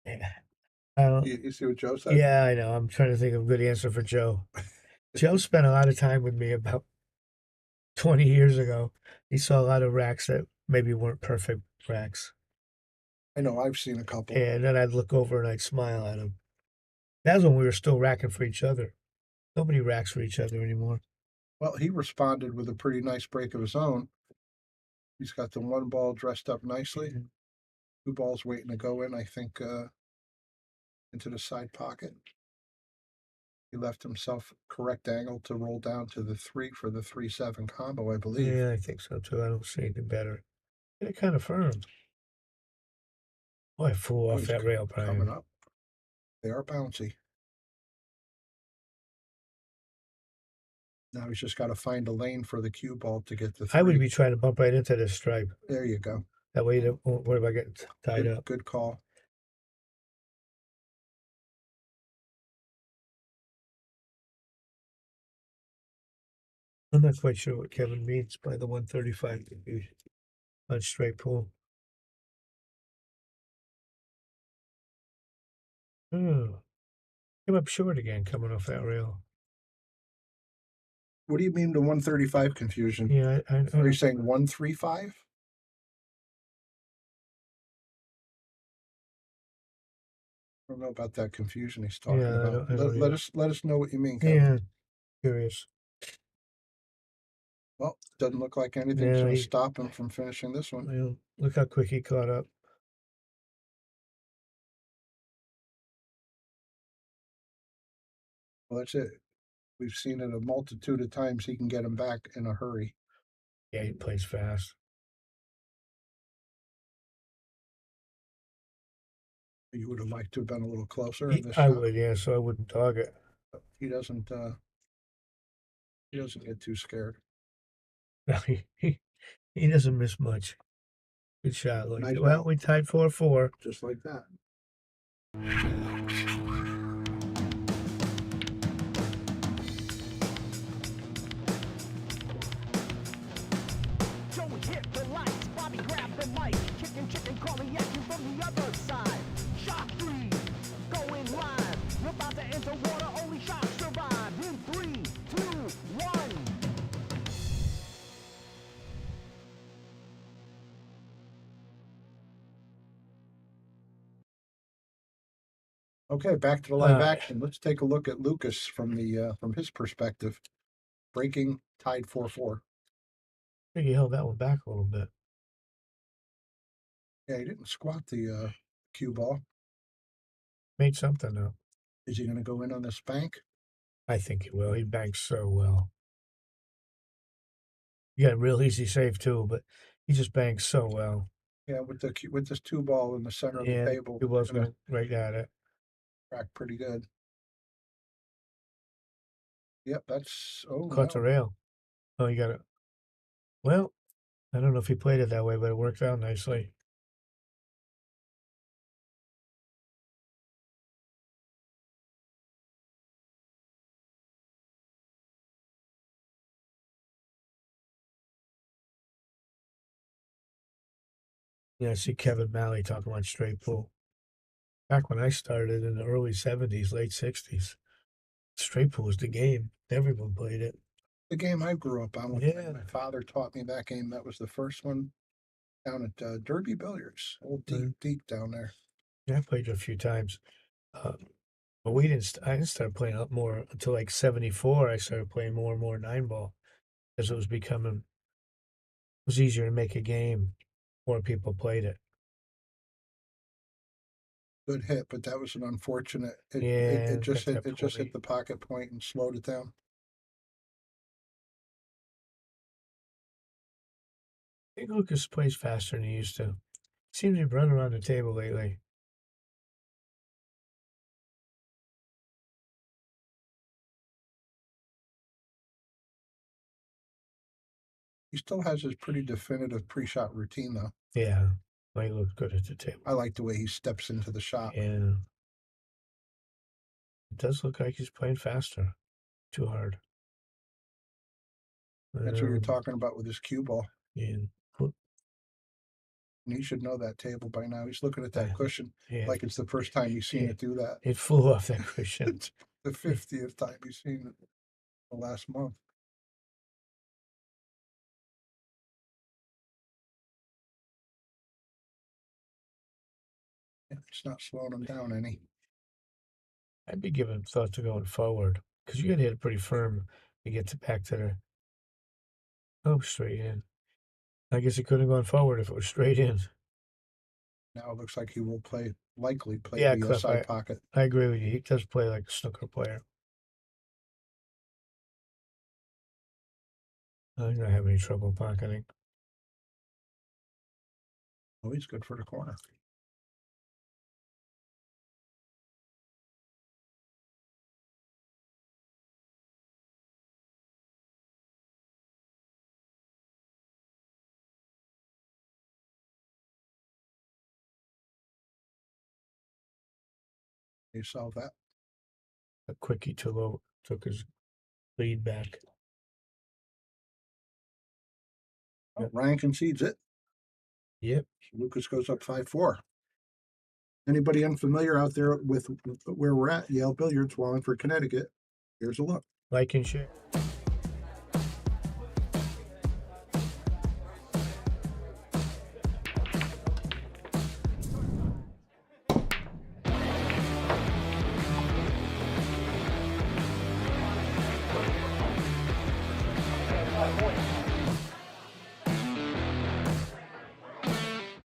Yeah. You see what Joe said? Yeah, I know. I'm trying to think of a good answer for Joe. Joe spent a lot of time with me about 20 years ago. He saw a lot of racks that maybe weren't perfect racks. I know, I've seen a couple. And then I'd look over and I'd smile at him. That was when we were still racking for each other. Nobody racks for each other anymore. Well, he responded with a pretty nice break of his own. He's got the one ball dressed up nicely. Mm-hmm. Two balls waiting to go in, I think, into the side pocket. He left himself correct angle to roll down to the 3 for the 3-7 combo, I believe. Yeah, I think so too. I don't see anything better. They're kind of firm. Boy, I flew off he's that rail, coming Brian. up. They are bouncy. Now he's just got to find a lane for the cue ball to get the 3. I would be trying to bump right into this stripe. There you go. That way you won't worry about getting tied Good, up. good call. I'm not quite sure what Kevin means by the 135 confusion on straight pull. Oh, came up short again coming off that rail. What do you mean the 135 confusion? Yeah, Are you saying 135? I don't know about that confusion he's talking Yeah, I about. don't Let us know what you mean, Kevin. Yeah, curious. Well, doesn't look like anything's Yeah, going to stop him from finishing this one. Well, look how quick he caught up. Well, that's it. We've seen it a multitude of times. He can get him back in a hurry. Yeah, he plays fast. You would have liked to have been a little closer. I shot. would, yeah, so I wouldn't dog it. He doesn't. He doesn't get too scared. No, he doesn't miss much. Good shot, like Nice well, shot. we tied 4-4. Just like that. Joey hit the lights, Bobby grabbed the mic, chicken calling at you from the other side. Shock 3, going live. We're about to enter water, only shock survive. In 3, 2, 1. Okay, back to the live Alright. action. Let's take a look at Lukas from his perspective. Breaking, tied 4-4. I think he held that one back a little bit. Yeah, he didn't squat the cue ball. Made something though. Is he going to go in on this bank? I think he will. He banks so well. He got a real easy save too, but he just banks so well. Yeah, with this 2 ball in the center of the table, he was gonna going right at it. crack pretty good. Yep, that's Caught the rail. Oh, you got it. Well, I don't know if he played it that way, but it worked out nicely. Yeah, I see Kevin Malley talking about straight pull. Back when I started in the early 70s, late 60s, straight pull was the game. Everyone played it. the game I grew up on. Yeah. My father taught me that game. That was the first one down at Derby Billiards. Old deep down there. Yeah, I played it a few times. But we didn't. I didn't start playing up more until like '74. I started playing more and more 9-ball as it was becoming. It was easier to make a game. More people played it. Good hit, but that was an unfortunate. Yeah, It just got hit. that It just point. hit the pocket point and slowed it down. I think Lucas plays faster than he used to. Seems to be running around the table lately. He still has his pretty definitive pre-shot routine, though. Yeah, he looked good at the table. I like the way he steps into the shot. Yeah. It does look like he's playing faster. Too hard. That's what you're talking about with his cue ball. Yeah. And he should know that table by now. He's looking at that cushion Yeah. like it's the first time he's seen it do that. It flew off that cushion. It's the 50th time he's seen it the last month. Yeah, it's not slowing him down any. I'd be giving thought to going forward because you got to hit it pretty firm to get back to the. Oh, straight in. I guess he couldn't have gone forward if it was straight in. Now it looks like he will likely play Yeah, the Cliff, side pocket. I agree with you. He does play like a snooker player. I don't have any trouble pocketing. Oh, he's good for the corner. You solve that. A quickie took his lead back. Oh, Ryan concedes it. Yep. So Lucas goes up 5-4. Anybody unfamiliar out there with where we're at? Yale Billiards, Wallingford, Connecticut. Here's a look. Like and share.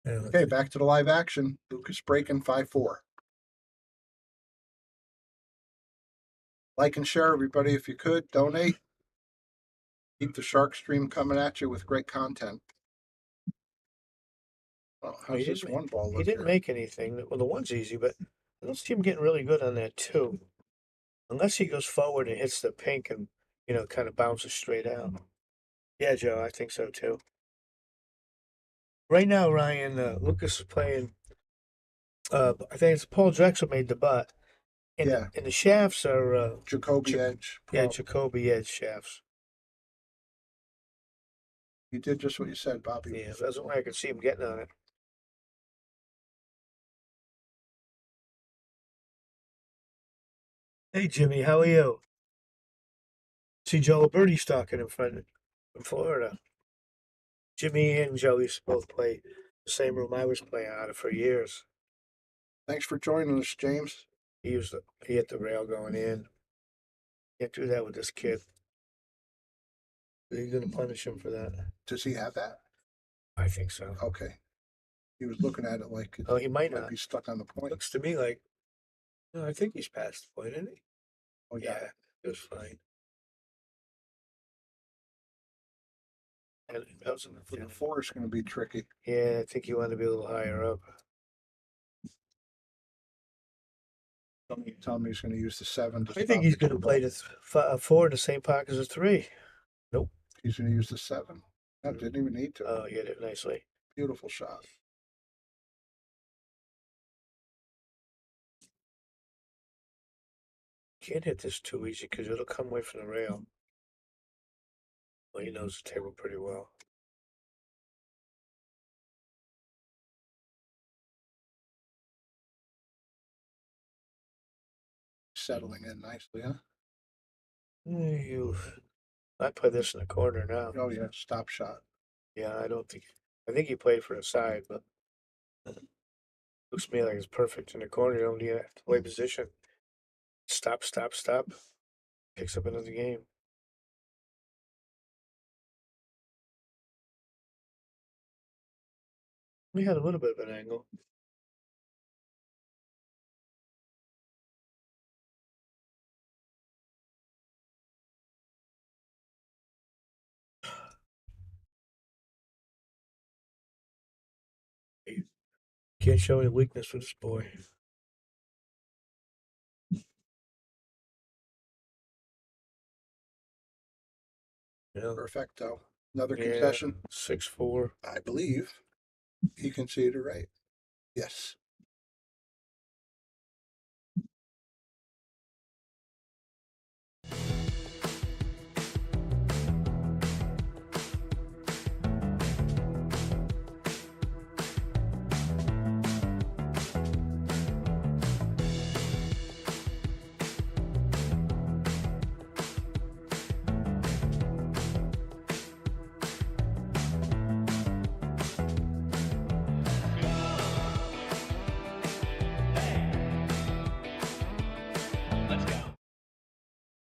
Okay, back to the live action. Lucas breaking 5-4. Like and share, everybody, if you could. Donate. Keep the Shark Stream coming at you with great content. Well, how's this one ball look? He didn't here? make anything. Well, the one's easy, but I don't see him getting really good on that too. Unless he goes forward and hits the pink and, kind of bounces straight out. Yeah, Joe, I think so too. Right now, Ryan, Lucas is playing. I think it's Paul Drexel made the butt. And Yeah. and the shafts are Jacoby Edge. yeah, Jacoby Edge shafts. You did just what you said, Bobby. Yeah, that's the way I could see him getting on it. Hey, Jimmy, how are you? See, Joe Birdie's talking in Florida. Jimmy and Joe used to both play the same room I was playing out of for years. Thanks for joining us, James. He hit the rail going in. Can't do that with this kid. Are you going to punish him for that? Does he have that? I think so. Okay. He was looking at it like Oh, he might not. be stuck on the point. Looks to me like, no, I think he's past the point, isn't he? Oh, yeah. It was fine. And that was The 4 is going to be tricky. Yeah, I think you want to be a little higher up. Tell me he's going to use the 7. I think he's going to play the 4 in the same pocket as a 3. Nope. He's going to use the 7. No, didn't even need to. Oh, he hit it nicely. Beautiful shot. Can't hit this too easy because it'll come away from the rail. Well, he knows the table pretty well. Settling in nicely, huh? I play this in the corner now. Oh, yeah. Stop shot. Yeah, I think he played for the side, but looks to me like it's perfect in the corner. You don't even have to play position. Stop. Picks up another game. We had a little bit of an angle. Can't show any weakness with this boy. Yeah, Perfecto. Another yeah, concession. 6-4. I believe he conceded a right. Yes.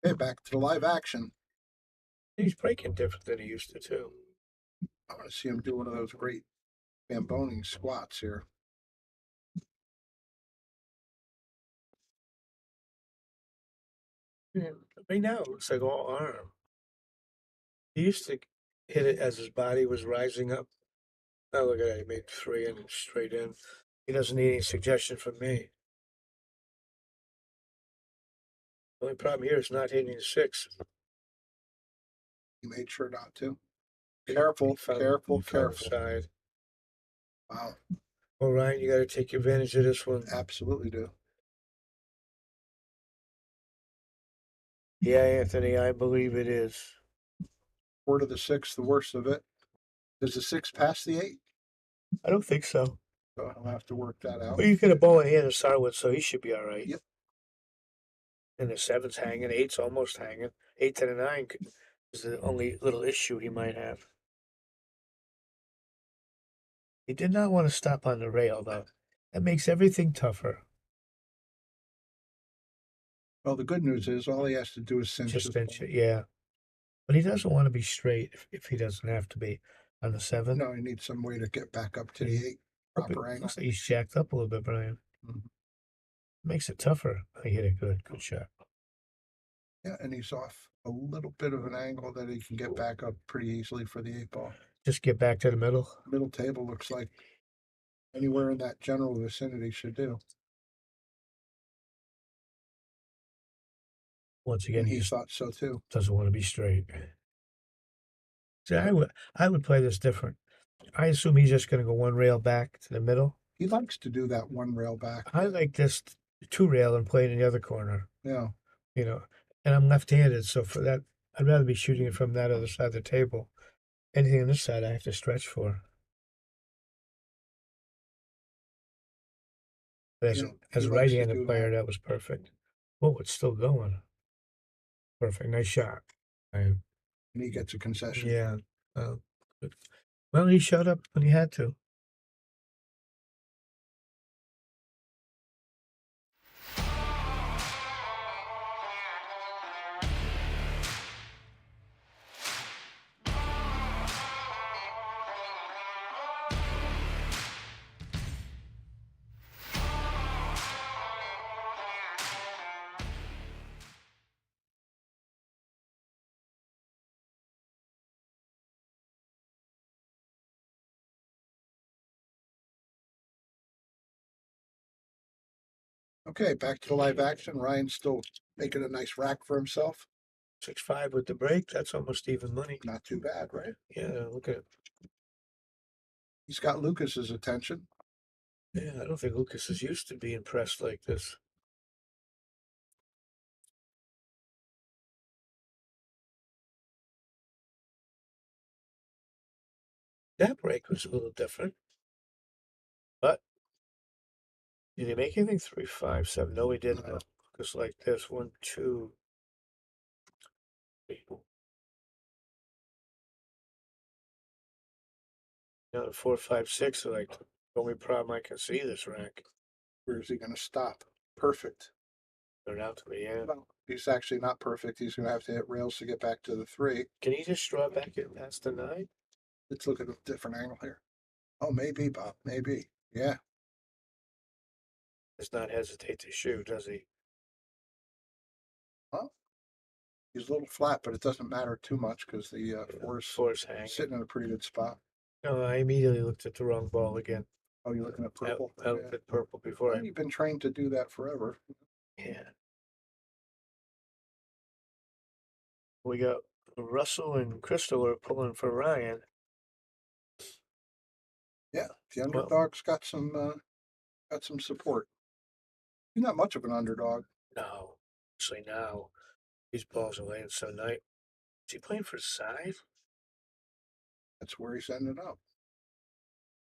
Okay, back to the live action. He's breaking different than he used to, too. I want to see him do one of those great bamboning squats here. Yeah. Right now, it looks like all arm. He used to hit it as his body was rising up. Now look at that, he made 3 and straight in. He doesn't need any suggestion from me. The only problem here is not hitting 6. He made sure not to. Careful, He found- careful, he found careful. Side. Wow, Well, Ryan, you got to take advantage of this one. absolutely do. Yeah, Anthony, I believe it is. 4 to the 6, the worst of it. Does the 6 pass the 8? I don't think so. So I'll have to work that out. Well, you get a bow in hand to start with, so he should be all right. Yep. And the 7's hanging, 8's almost hanging. 8 to the 9 is the only little issue he might have. He did not want to stop on the rail, though. That makes everything tougher. Well, the good news is all he has to do is cinch Just his bench ball. it, yeah. But he doesn't want to be straight if he doesn't have to be on the 7. No, he needs some way to get back up to the 8 proper angle. Looks like he's jacked up a little bit, Brian. Mhm. Makes it tougher. He hit it good. Good shot. Yeah, and he's off a little bit of an angle that he can get back up pretty easily for the 8 ball. Just get back to the middle. Middle table looks like anywhere in that general vicinity should do. Once again, And he he just thought so too. doesn't want to be straight. See, I would play this different. I assume he's just going to go one rail back to the middle. He likes to do that one rail back. I like this 2 rail and play it in the other corner. Yeah. You know, and I'm left-handed, so for that, I'd rather be shooting it from that other side of the table. Anything on this side, I have to stretch for. But as, Yeah, as he a likes to right-handed do player, that was perfect. Whoa, it's still going. Perfect, nice shot. And he gets a concession. Yeah. Good. Well, he showed up when he had to. Okay, back to the live action. Ryan's still making a nice rack for himself. 6-5 with the break. That's almost even money. Not too bad, right? Yeah, look at it. He's got Lucas's attention. Yeah, I don't think Lucas is used to being pressed like this. That break was a little different. But did he make anything? 3, 5, 7. No, he didn't. No. Lucas like this. 1, 2, 3. You know, 4, 5, 6 are like the only problem I can see this rack. Where is he going to stop? Perfect. Turned out to be, yeah. Well, he's actually not perfect. He's going to have to hit rails to get back to the 3. Can he just draw back it past the 9? Let's look at a different angle here. Oh, maybe, Bob. Maybe. Yeah. Does not hesitate to shoot, does he? Well, he's a little flat, but it doesn't matter too much because the 4's Force hang. sitting in a pretty good spot. No, I immediately looked at the wrong ball again. Oh, you're looking at purple? I looked at purple before. Well, you've been trained to do that forever. Yeah. We got Russell and Crystal are pulling for Ryan. Yeah, the underdog's got some support. He's not much of an underdog. No, actually now these balls are laying so nice. Is he playing for side? That's where he's ended up.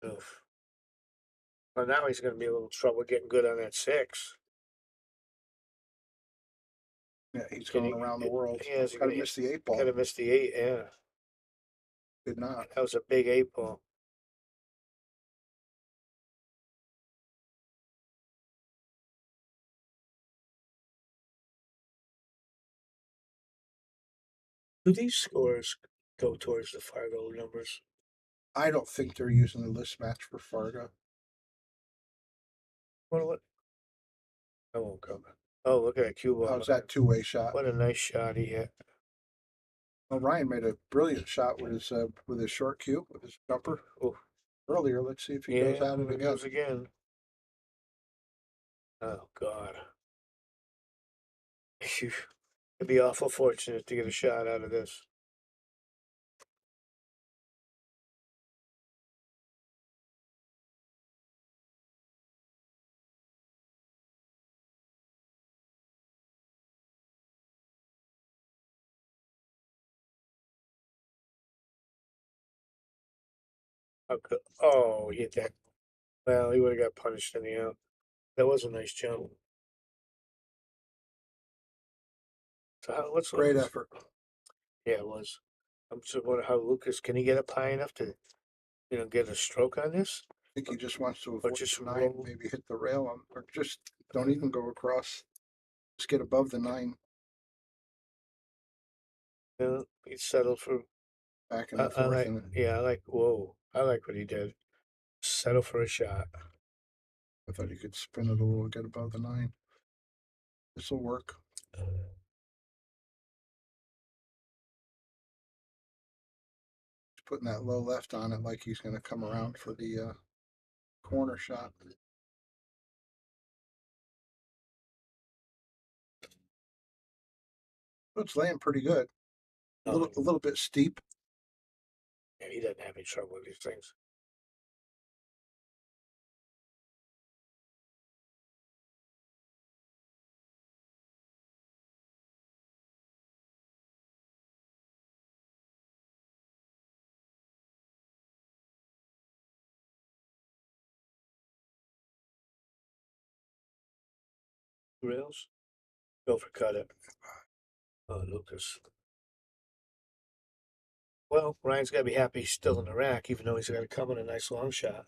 Oof. Well, now he's going to be a little trouble getting good on that 6. Yeah, he's going around the world. Yeah, he's Got to miss the 8 ball. Got to miss the 8. Yeah, Did not. that was a big 8 ball. Do these scores go towards the Fargo numbers? I don't think they're using the list match for Fargo. What? I won't come. Oh, look at that cue ball. How's that two-way shot? What a nice shot he hit. Well, Ryan made a brilliant shot with his short cue, with his jumper. Oh, Earlier, let's see if he goes at it he again. goes again. Oh God. It'd be awful fortunate to get a shot out of this. Oh, he hit that. Well, he would have got punished anyhow. That was a nice jump. So what's Great Lucas? effort. Yeah, it was. I'm just wondering how Lucas can he get up high enough to, get a stroke on this? I think he just wants to avoid just the 9, roll. maybe hit the rail, or just don't even go across. Just get above the 9. He settled for. Back in the I 4th. like. And Yeah, I like. Whoa, I like what he did. Settle for a shot. I thought he could spin it a little, get above the 9. This will work. Putting that low left on it like he's going to come around for the corner shot. It's laying pretty good. A little bit steep. Yeah, he doesn't have any trouble with these things. Rails? Go for cut it. Oh, Lucas. Well, Ryan's got to be happy he's still in the rack, even though he's got to come in a nice long shot.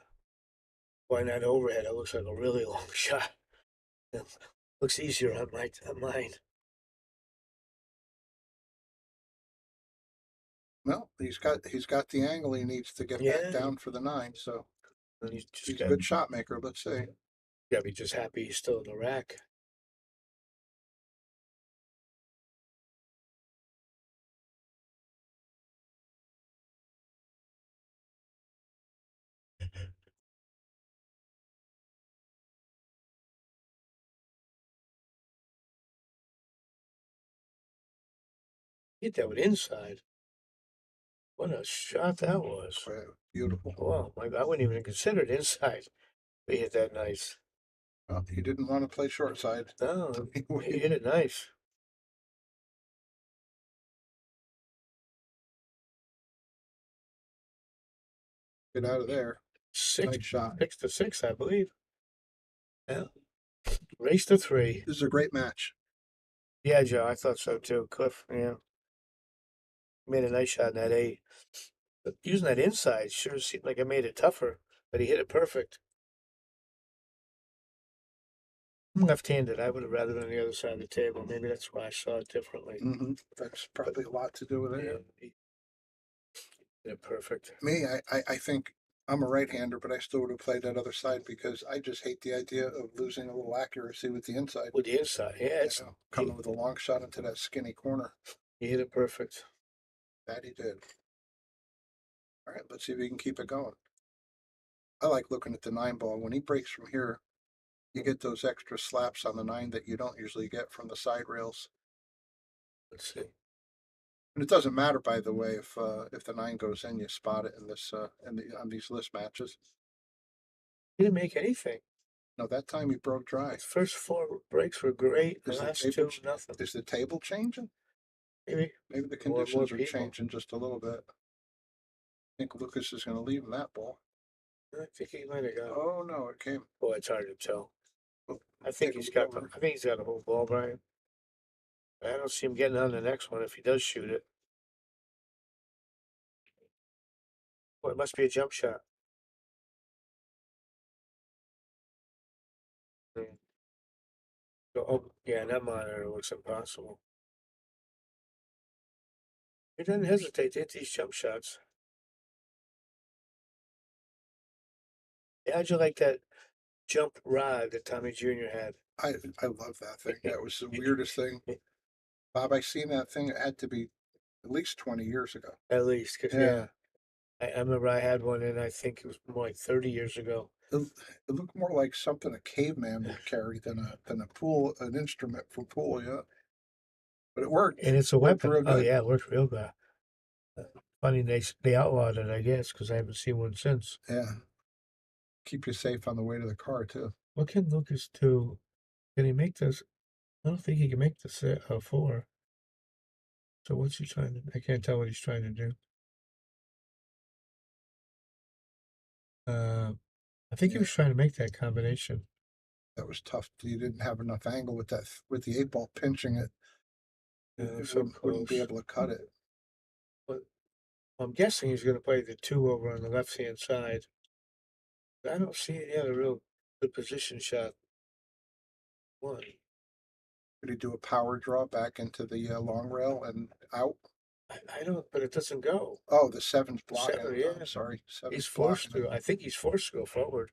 Why not overhead? It looks like a really long shot. It looks easier on mine. Well, he's got the angle he needs to get back down for the 9. So And he's a good shot maker. Let's see. Got to be just happy he's still in the rack. Hit that with inside. What a shot that was. Beautiful. Wow, I wouldn't even consider it inside. He hit that nice. Well, he didn't want to play short side. No, he hit it nice. Get out of there. Nice shot. 6-6, I believe. Yeah. Race to 3. This is a great match. Yeah, Joe, I thought so too. Cliff, yeah. Made a nice shot in that 8. But using that inside sure seemed like it made it tougher, but he hit it perfect. I'm left-handed. I would have rather been on the other side of the table. Maybe that's why I saw it differently. That's probably a lot to do with it. Yeah, he hit it perfect. Me, I think I'm a right-hander, but I still would have played that other side because I just hate the idea of losing a little accuracy with the inside. With the inside, yeah, it's coming with a long shot into that skinny corner. He hit it perfect. That he did. All right, let's see if we can keep it going. I like looking at the 9 ball. When he breaks from here, you get those extra slaps on the 9 that you don't usually get from the side rails. Let's see. And it doesn't matter, by the way, if the 9 goes in, you spot it in this on these list matches. He didn't make anything. No, that time he broke dry. His first 4 breaks were great. The Is the last table 2, nothing. Is the table changing? Maybe. Maybe the More conditions are people. changing just a little bit. I think Lucas is going to leave him that ball. I think he might have got. Oh no, it came. Boy, it's hard to tell. Oh, I think take a he's look got. over. I think he's got a whole ball, Brian. I don't see him getting on the next one if he does shoot it. Well, it must be a jump shot. Oh, yeah, that monitor looks impossible. He doesn't hesitate to hit these jump shots. Yeah, how'd you like that jump rod that Tommy Jr. had? I love that thing. That was the weirdest thing. Bob, I seen that thing. It had to be at least 20 years ago. At least, because, Yeah. I remember I had one, and I think it was more like 30 years ago. It looked more like something a caveman would carry than an instrument for pool, yeah. But it worked. And it's a Worked weapon. real Oh, good. yeah, it works real good. Funny they outlawed it, I guess, because I haven't seen one since. Yeah. Keep you safe on the way to the car too. What can Lucas do? Can he make this? I don't think he can make the 4. So what's he trying to? I can't tell what he's trying to do. I think he was trying to make that combination. That was tough. You didn't have enough angle with the 8 ball pinching it. It So wouldn't be close. able to cut it. But I'm guessing he's going to play the 2 over on the left-hand side. I don't see any other real good position shot. 1. Could he do a power draw back into the long rail and out? I don't, but it doesn't go. Oh, the 7's blocking. 7, yeah. I'm sorry. 7's He's forced blocking to. I think he's forced to go forward.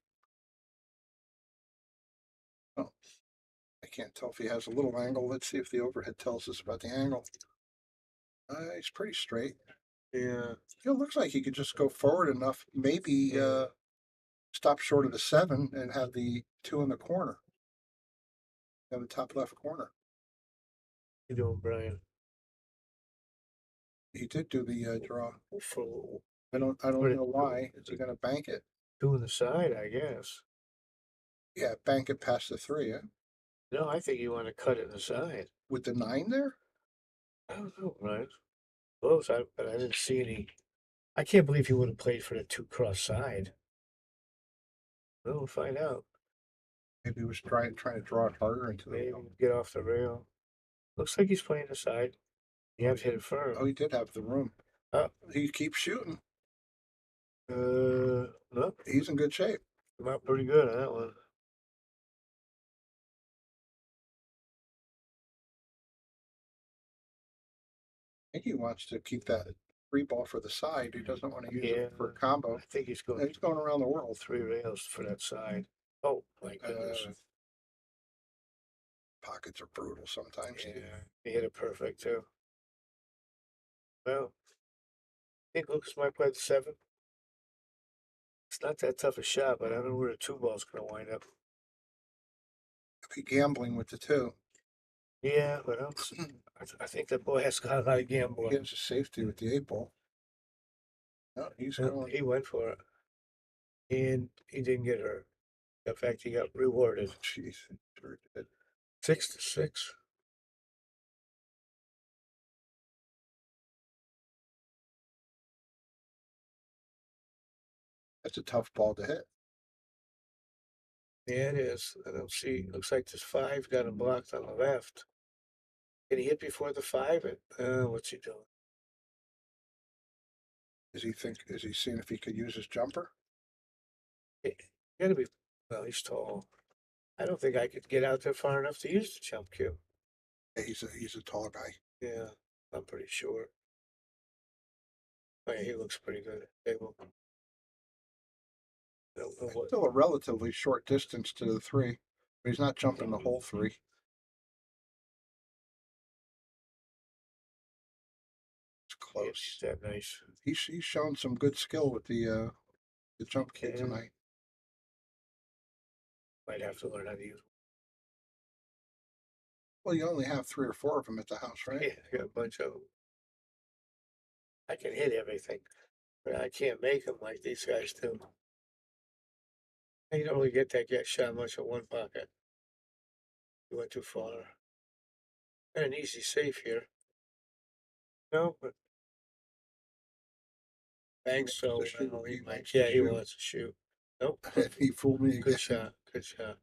it. Oh, I can't tell if he has a little angle. Let's see if the overhead tells us about the angle. He's pretty straight. Yeah. It looks like he could just go forward enough, maybe stop short of the 7 and have the 2 in the corner. Have the top left corner. You doing, Brian? He did do the draw. For I don't What it- know why. Is he going to bank it? doing the side, I guess. Yeah, bank it past the 3. Yeah? No, I think you want to cut it in the side. With the 9 there? I don't know, Brian. Close, but I didn't see any. I can't believe he would have played for the 2 cross side. Well, we'll find out. Maybe he was trying to draw it harder into the Maybe rail. get off the rail. Looks like he's playing the side. You have to hit it firm. Oh, he did have the room. He keeps shooting. No, He's in good shape. came out pretty good on that one. I think he wants to keep that 3 ball for the side. He doesn't want to use it for a combo. I think he's going He's going around the world. 3 rails for that side. Oh my goodness! Pockets are brutal sometimes. Yeah, he hit it perfect too. Well, I think Lucas might play the 7. It's not that tough a shot, but I don't know where the 2 ball's going to wind up. Be gambling with the 2. Yeah, but I think that boy has got a lot of He gambling. has a safety with the 8 ball. No, he's going. He went for it, and he didn't get hurt. In fact, he got rewarded. Jeez, sure did. 6-6. That's a tough ball to hit. Yeah, it is. I don't see. Looks like this 5 got him blocked on the left. Can he hit before the 5? What's he doing? Is he seeing if he could use his jumper? He gotta be. Well, he's tall. I don't think I could get out there far enough to use the jump cue. Yeah, he's a tall guy. Yeah, I'm pretty sure. Oh, yeah, he looks pretty good. Table. I don't know what. Still a relatively short distance to the 3, but he's not jumping the whole 3. It's close. He's that nice. He's shown some good skill with the jump kid Yeah. tonight. Might have to learn how to use. Well, you only have 3 or 4 of them at the house, right? Yeah, I got a bunch of them. I can hit everything, but I can't make them like these guys do. You don't really get that shot much in one pocket. You went too far. Got an easy safe here. No, but thanks. So wants to shoot. well, he He might. wants to Yeah, he shoot. wants to shoot. Nope. He fooled me again. Good shot. Good shot.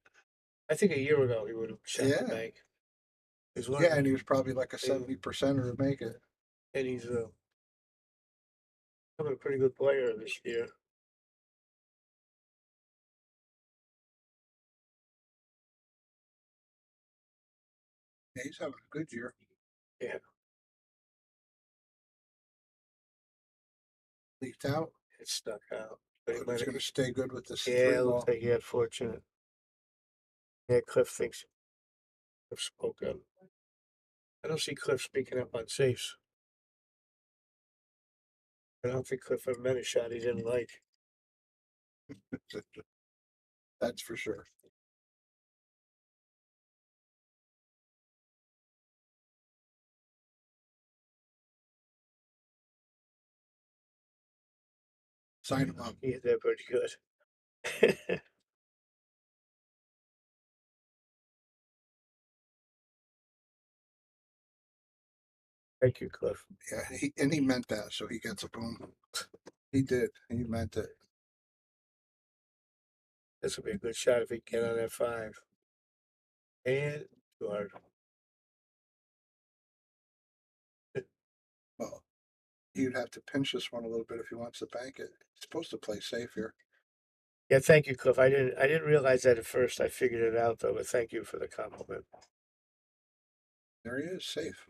I think a year ago he would have shot Yeah. the bank. He's Yeah, and he was probably like a Yeah. 70%er to make it. and he's becoming a pretty good player this year. Yeah, he's having a good year. Yeah, Leaked out. it stuck out. But he But might it's have. going to stay good with this Yeah, 3 it ball. looks like he had fortunate. Yeah, Cliff thinks. Cliff spoke up. I don't see Cliff speaking up on safes. I don't think Cliff ever met a shot he didn't like. That's for sure. Sign him up. He hit that pretty good. Thank you, Cliff. Yeah, he meant that, so he gets a boom. He did. He meant it. This would be a good shot if he can get on that 5. And too hard. Well, he'd have to pinch this one a little bit if he wants to bank it. He's supposed to play safe here. Yeah, thank you, Cliff. I didn't realize that at first. I figured it out though, but thank you for the compliment. There he is, safe.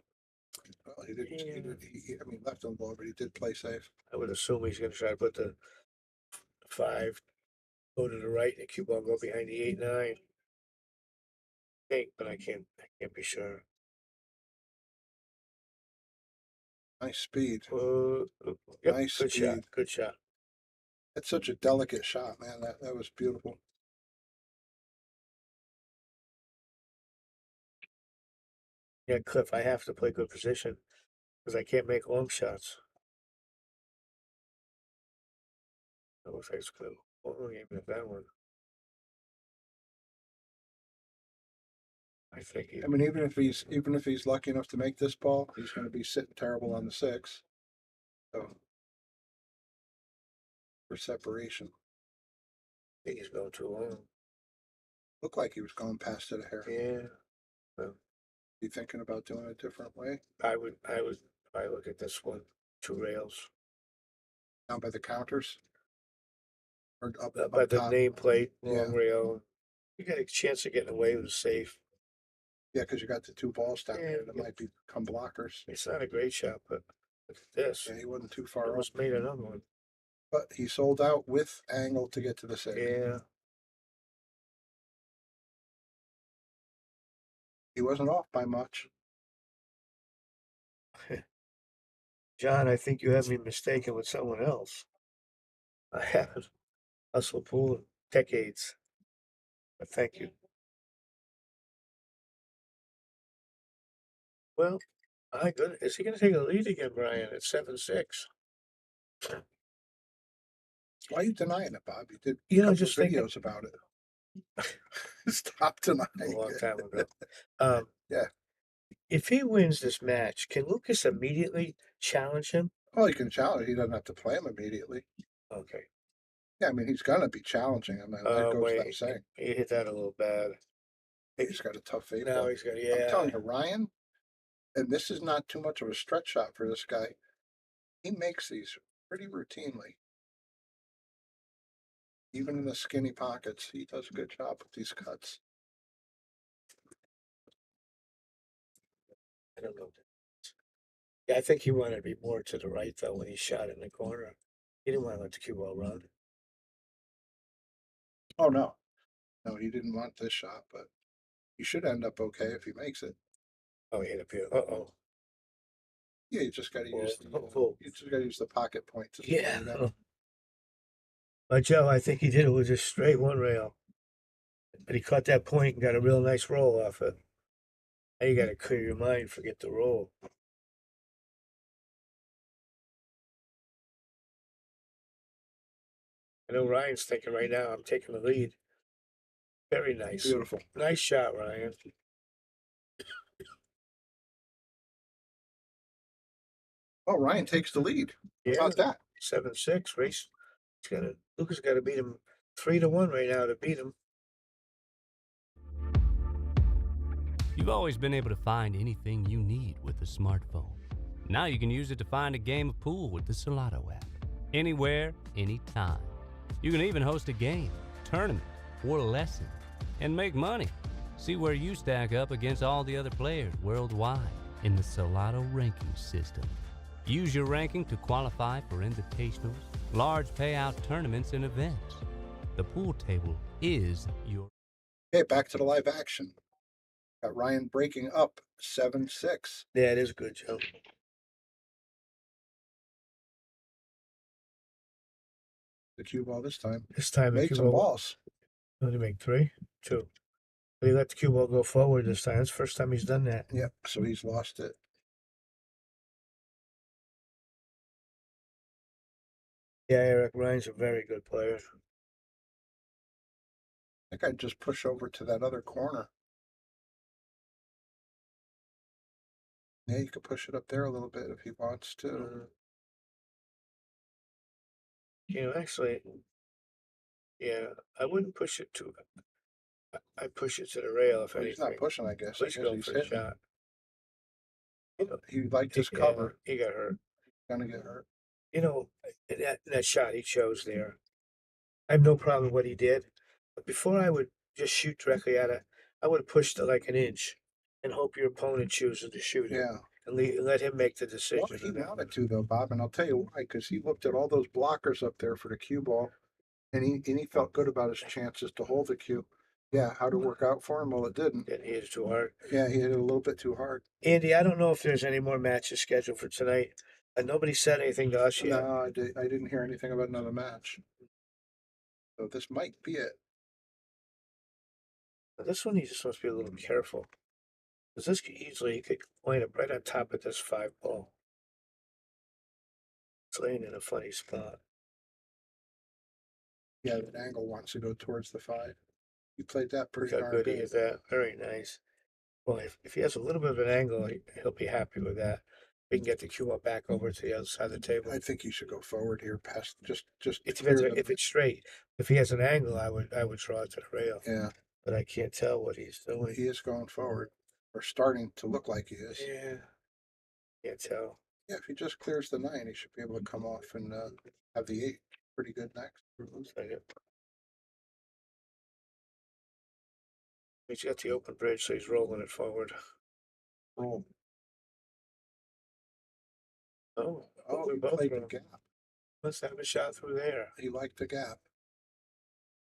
Well, he didn't. I mean, left on ball, but he did play safe. I would assume he's gonna try to put the 5, go to the right, and the cue ball go behind the 8-9. I think, but I can't be sure. Nice speed. Yep, Nice good shot. speed. Good shot. That's such a delicate shot, man. That was beautiful. Yeah, Cliff, I have to play good position because I can't make long shots. That looks like it's good. Oh, even if that one. I think he, I mean, even if he's lucky enough to make this ball, he's going to be sitting terrible on the 6. So for separation, I think he's going too long. looked like he was going past it a hair. Yeah. Well, You thinking about doing it a different way? I would if I look at this one, 2 rails. Down by the counters, or up By the top? nameplate, long Yeah. rail. You got a chance of getting away with a safe. Yeah, because you got the 2 balls down Yeah, there that yeah. might become blockers. It's not a great shot, but look at this. Yeah, he wasn't too far off, Almost made another one. but he sold out with angle to get to the 6. Yeah. He wasn't off by much. John, I think you have me mistaken with someone else. I haven't hustled pool in decades. But thank you. Well, my goodness, is he going to take a lead again, Brian, at 7-6? Why are you denying it, Bob? You did You know, a couple just of thinking- videos about it. Stop denying A long it. time ago. Yeah. If he wins this match, can Lucas immediately challenge him? Well, he can challenge. He doesn't have to play him immediately. Okay. Yeah, I mean, he's going to be challenging him. That goes without saying. He hit that a little bad. He's got a tough fate. Now he's got, I'm telling you, Ryan, and this is not too much of a stretch shot for this guy. He makes these pretty routinely. Even in the skinny pockets, he does a good job with these cuts. I don't know. Yeah, I think he wanted to be more to the right, though, when he shot in the corner. He didn't want to let the cue ball run. Oh, no. No, he didn't want this shot, but he should end up okay if he makes it. Oh, he hit up here. Uh-oh. Yeah, you just got to use You just got to use the pocket point to Yeah. slow it down. But Joe, I think he did it with just straight 1 rail. But he caught that point and got a real nice roll off it. Now you got to clear your mind, forget the roll. I know Ryan's thinking right now, I'm taking the lead. Very nice. Beautiful. Nice shot, Ryan. Oh, Ryan takes the lead. How Yeah. about that? 7-6 race. Lucas got to beat him 3-1 right now to beat him. You've always been able to find anything you need with a smartphone. Now you can use it to find a game of pool with the Solato app. Anywhere, anytime. You can even host a game, tournament, or lesson, and make money. See where you stack up against all the other players worldwide in the Solato ranking system. Use your ranking to qualify for invitationals, large payout tournaments, and events. The pool table is your... Okay, back to the live action. Got Ryan breaking up 7-6. Yeah, it is good, Joe. The cue ball this time. This time the Made cue some ball. balls. Did he make 3? 2. But he let the cue ball go forward this time. It's the first time he's done that. Yep, so he's lost it. Yeah, Eric Ryan's a very good player. I think I'd just push over to that other corner. Yeah, you could push it up there a little bit if he wants to. You know, actually, yeah, I wouldn't push it too. I push it to the rail if Well, anything. he's not pushing, I guess. I Please guess go he's for the hitting. shot. You know, He liked his yeah, cover. he got hurt. Gonna get hurt. You know, in that shot he chose there, I have no problem with what he did. But before I would just shoot directly at it, I would have pushed it like an inch and hope your opponent chooses to shoot it. Yeah. And let him make the Well, decision. he wanted to though, Bob, and I'll tell you why. Because he looked at all those blockers up there for the cue ball, and he felt good about his chances to hold the cue. Yeah, how'd it work out for him? Well, it didn't. Didn't hit it too hard. Yeah, he hit it a little bit too hard. Andy, I don't know if there's any more matches scheduled for tonight. Nobody said anything to us yet. No, I didn't hear anything about another match. So this might be it. But this one, you just must be a little careful. Because this could easily, you could wind up right on top of this 5 ball. It's laying in a funny spot. Yeah, that angle wants to go towards the 5. You played that pretty Look how darn good he good. is that. Very nice. Well, if he has a little bit of an angle, he'll be happy with that. We can get the cue up back over to the other side of the table. I think you should go forward here, past just It clear depends the- if it's straight. If he has an angle, I would draw it to the rail. Yeah, But I can't tell what he's doing. he is going forward, or starting to look like he is. Yeah. Can't tell. Yeah, if he just clears the 9, he should be able to come off and have the 8 pretty good next. Looks like it. He's got the open bridge, so he's rolling it forward. Roll. Oh, Oh, we he both played the were. gap. Must have a shot through there. He liked the gap.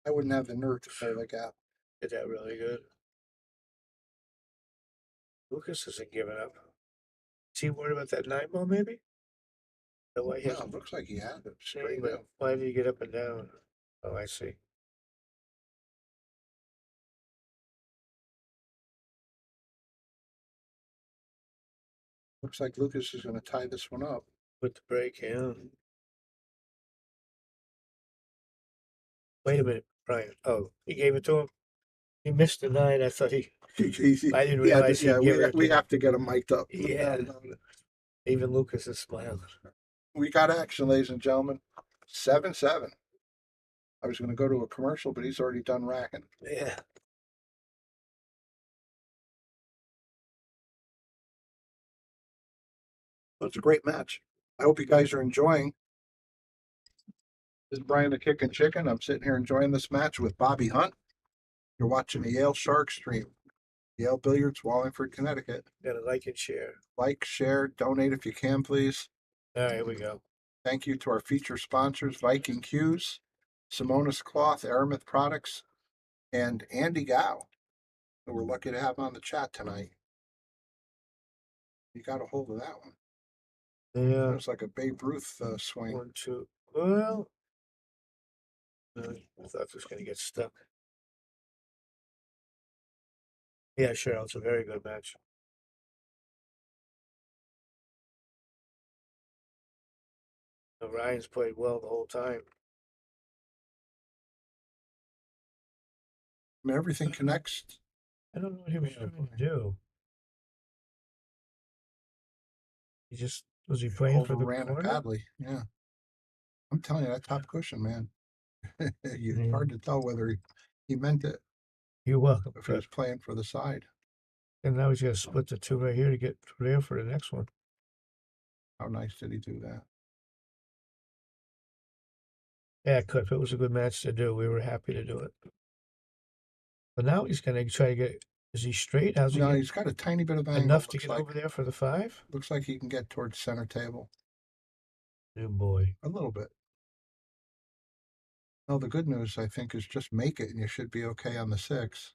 I wouldn't have the nerve to play the gap. Did that really good. Lucas isn't giving up. Is he worried about that 9 ball, maybe? No, why he No, hasn't. it looks like he had it Yeah, straight but up. why did he get up and down? Oh, I see. Looks like Lucas is going to tie this one up. With the break, yeah. Wait a minute, Brian. Oh, he gave it to him? He missed the 9. I thought I didn't realize he'd give it to we him. have to get him mic'd up. No Yeah. doubt about it. Even Lucas is smiling. We got action, ladies and gentlemen. 7-7. I was going to go to a commercial, but he's already done racking. Yeah. Well, it's a great match. I hope you guys are enjoying. This is Brian the Kickin' Chicken. I'm sitting here enjoying this match with Bobby Hunt. You're watching the Yale Shark stream. Yale Billiards, Wallingford, Connecticut. Gotta like and share. Like, share, donate if you can, please. All right, here we go. Thank you to our feature sponsors, Viking Cues, Simonis Cloth, Aramith Products, and Andy Gow, who we're lucky to have on the chat tonight. You got a hold of that one. Yeah. It was like a Babe Ruth swing. 1, 2. Well, I thought it was gonna get stuck. Yeah, sure. It's a very good match. Ryan's played well the whole time. I mean, everything connects. I don't know what he was trying to do. Was he praying for the Overran it corner? badly. Yeah. I'm telling you, that top cushion, man. It's Yeah. hard to tell whether he meant it, You're welcome. if he was playing for the side. And now he's got to split the two right here to get there for the next one. How nice did he do that? Yeah, Cliff, it was a good match to do. We were happy to do it. But now he's going to try to get. Is he straight? How's he No, get he's got a tiny bit of angle. enough to Looks get like. over there for the 5? Looks like he can get towards center table. Good boy. A little bit. Well, the good news, I think, is just make it and you should be okay on the 6.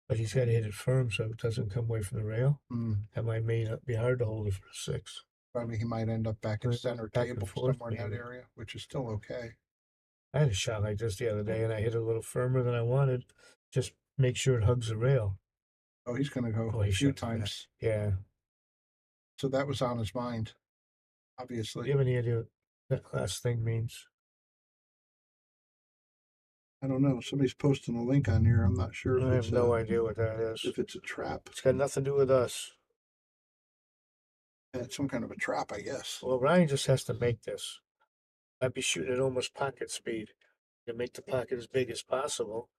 But he's got to hit it firm so it doesn't come away from the rail. Mm. That may not be hard to hold it for a 6. Probably he might end up back in center Back and table forth, somewhere in that maybe. area, which is still okay. I had a shot like this the other day and I hit it a little firmer than I wanted. Just make sure it hugs the rail. Oh, he's going to go Oh, a he few shot back. times. Yeah. So that was on his mind, Do obviously. you have any idea what that last thing means? I don't know. Somebody's posting a link on here. I'm not sure if I it's have no idea what that is. if it's a trap. It's got nothing to do with us. It's some kind of a trap, I guess. Well, Ryan just has to make this. I'd be shooting at almost pocket speed. You make the pocket as big as possible.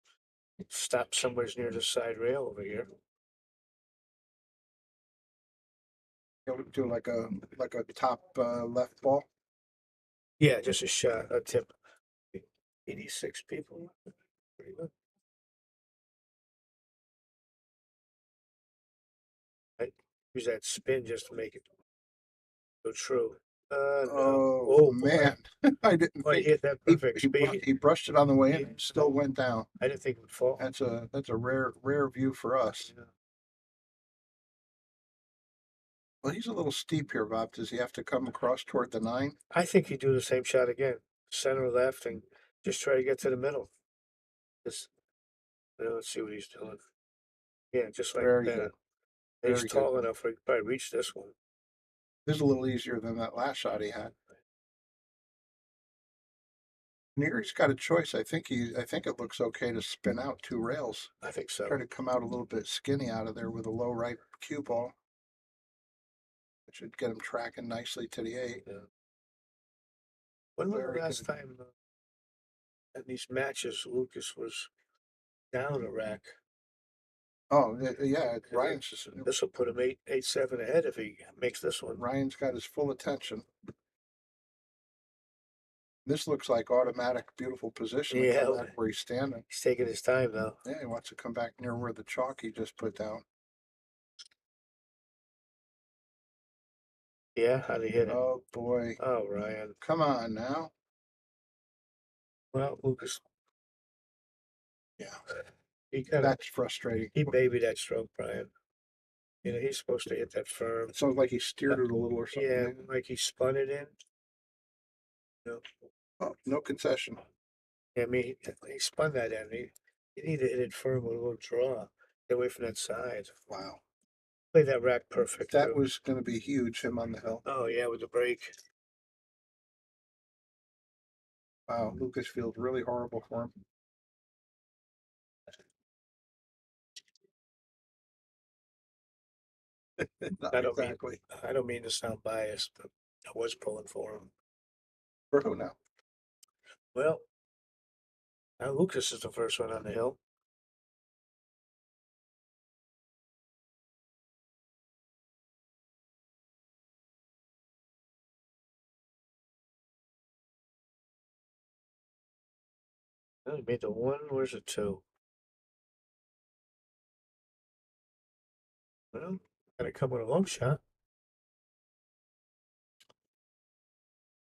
Stop somewhere near the side rail over here. He'll do like a top left ball. Yeah, just a shot, a tip. 86 people. Pretty good. I use that spin just to make it go true. No. Oh, boy. man. I didn't Boy, he think hit that perfect speed. he brushed it on the way in Yeah. and still went down. I didn't think it would fall. That's a rare view for us. Yeah. Well, he's a little steep here, Bob. Does he have to come across toward the 9? I think he'd do the same shot again. Center left and just try to get to the middle. Just, let's see what he's doing. Yeah, just like Very that. good. He's Very tall good. enough for he could probably reach this one. This is a little easier than that last shot he had. And here he's got a choice. I think it looks okay to spin out 2 rails. I think so. Try to come out a little bit skinny out of there with a low right cue ball. It should get him tracking nicely to the 8. Yeah. When was the Very last good. time in these matches Lucas was down a rack? Oh, yeah, Ryan's just, This will put him 8-7 ahead if he makes this one. Ryan's got his full attention. This looks like automatic, beautiful position. Yeah. Back where he's standing. He's taking his time though. Yeah, he wants to come back near where the chalk he just put down. Yeah, how did he hit it? Oh boy. Oh, Ryan. Come on now. Well, Lucas, Yeah. he kind of That's frustrating. he babied that stroke, Brian. You know, he's supposed to hit that firm. It sounds like he steered it a little or something. Yeah, like he spun it in. You Oh, no concession. know, I mean, he spun that in. He needed to hit it firm with a little draw. Get away from that side. Wow. Play that rack perfect. That too. was going to be huge, him on the hill. Oh yeah, with the break. Wow, Lucas feels really horrible for him. Not I don't exactly. I don't mean to sound biased, but I was pulling for him. For who now? Well, now Lucas is the first one on the hill. Oh, he made the 1. Where's the 2? Well, gotta come with a long shot.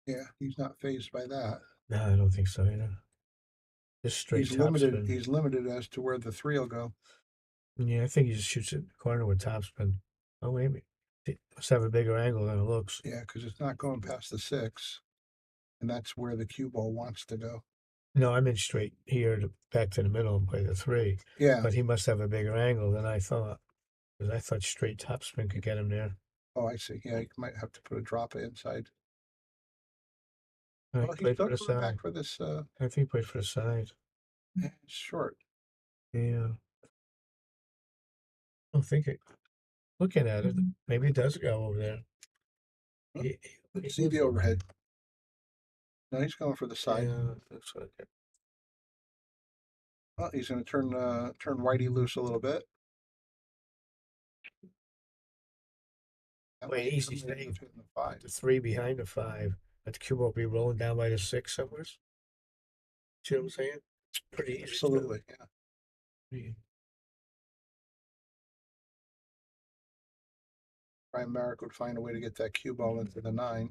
Yeah, he's not phased by that. No, I don't think so either. Just straight He's topspin. limited. He's limited as to where the 3 will go. Yeah, I think he just shoots it in the corner with topspin. Oh, maybe. It must have a bigger angle than it looks. Yeah, because it's not going past the 6, and that's where the cue ball wants to go. No, I'm in straight here to back to the middle and play the 3. Yeah. But he must have a bigger angle than I thought. Because I thought straight topspin could get him there. Oh, I see. Yeah, you might have to put a drop inside. I Well, he's played still for the coming side. back for this, I think he played for the side. short. Yeah. I don't think it. Looking at it, maybe it does go over there. Let's see the overhead. No, he's going for the side. Yeah, that's okay. Well, he's going to turn Whitey loose a little bit. That Wait, was easy somebody save. was hitting the 5. The 3 behind the 5. But the cube will be rolling down by the 6 somewhere. See what I'm saying? Pretty easy. Absolutely, yeah. Yeah. Brian Merrick would find a way to get that cue ball into the 9.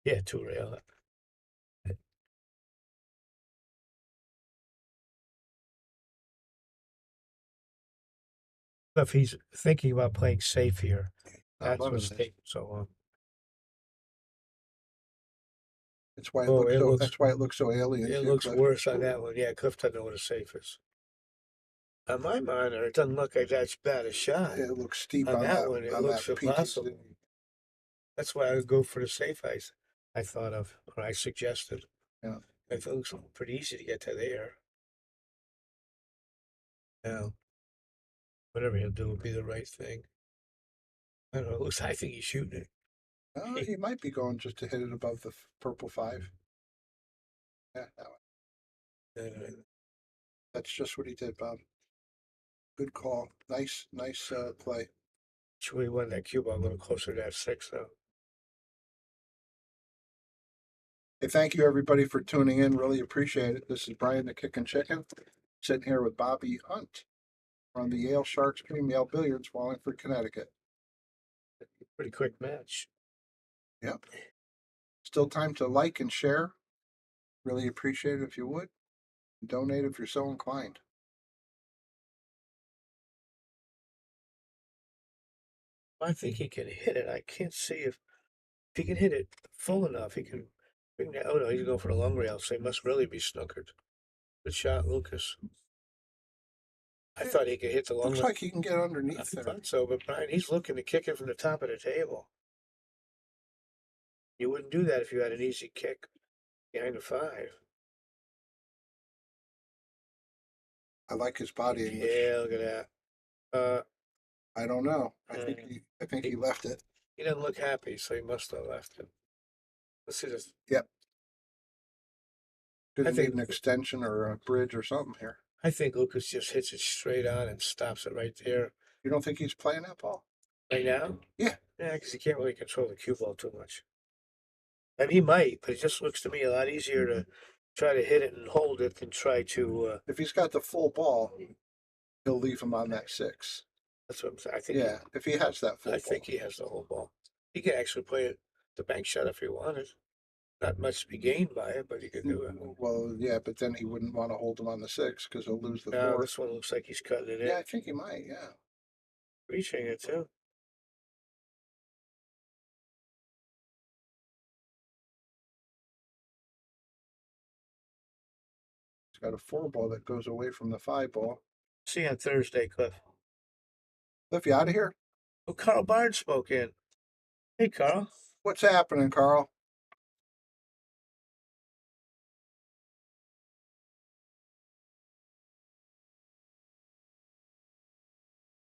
Yeah, 2 rail. If he's thinking about playing safe here, that's loving what's this. taking so long. That's why Oh, it looks- that's why it looks so alien. It too, looks Cliff. worse on that one. Yeah, Cliff doesn't know what a safe is. On my monitor, it doesn't look like that's bad a shot. It looks steep On on that one, it on looks that impossible. PTZ. That's why I would go for the safe I thought of, or I suggested. Yeah. It looks pretty easy to get to there. Now, whatever he'll do will be the right thing. I don't know. It looks. I think he's shooting it. He might be going just to hit it above the purple 5. Yeah, that one. That's just what he did, Bob. Good call. Nice play. Should we won that cue ball a little closer to that 6 though? Hey, thank you everybody for tuning in. Really appreciate it. This is Brian the Kickin' Chicken, sitting here with Bobby Hunt from the Yale Sharks Cream Yale Billiards, Wallingford, Connecticut. Pretty quick match. Yep. Still time to like and share. Really appreciate it if you would. Donate if you're so inclined. I think he can hit it. I can't see if he can hit it full enough. He can bring that. Oh no, he's going for the long rail, so he must really be snookered. Good shot, Lucas. I thought he could hit the long Looks rail. like he can get I underneath there. thought so, but Brian, he's looking to kick it from the top of the table. You wouldn't do that if you had an easy kick behind the 5. I like his body English. Yeah, look at that. I don't know. I think he left it. He doesn't look happy, so he must have left it. Let's see this. Yep. Didn't think- need an extension or a bridge or something here. I think Lucas just hits it straight on and stops it right there. You don't think he's playing that ball? Right now? Yeah. Yeah, because he can't really control the cue ball too much. I mean, he might, but it just looks to me a lot easier to try to hit it and hold it than try to. If he's got the full ball, he'll leave him on that 6. That's what I'm saying. I think. Yeah, if he has that full I ball. think he has the whole ball. He could actually play it the bank shot if he wanted. Not much to be gained by it, but he could do it. Well, yeah, but then he wouldn't want to hold him on the 6 because he'll lose the No, 4. this one looks like he's cutting it in. Yeah, I think he might. Yeah. Reaching it too. He's got a 4 ball that goes away from the 5 ball. See you on Thursday, Cliff. Cliff, you out of here? Oh, Carl Bard spoke in. Hey, Carl. What's happening, Carl?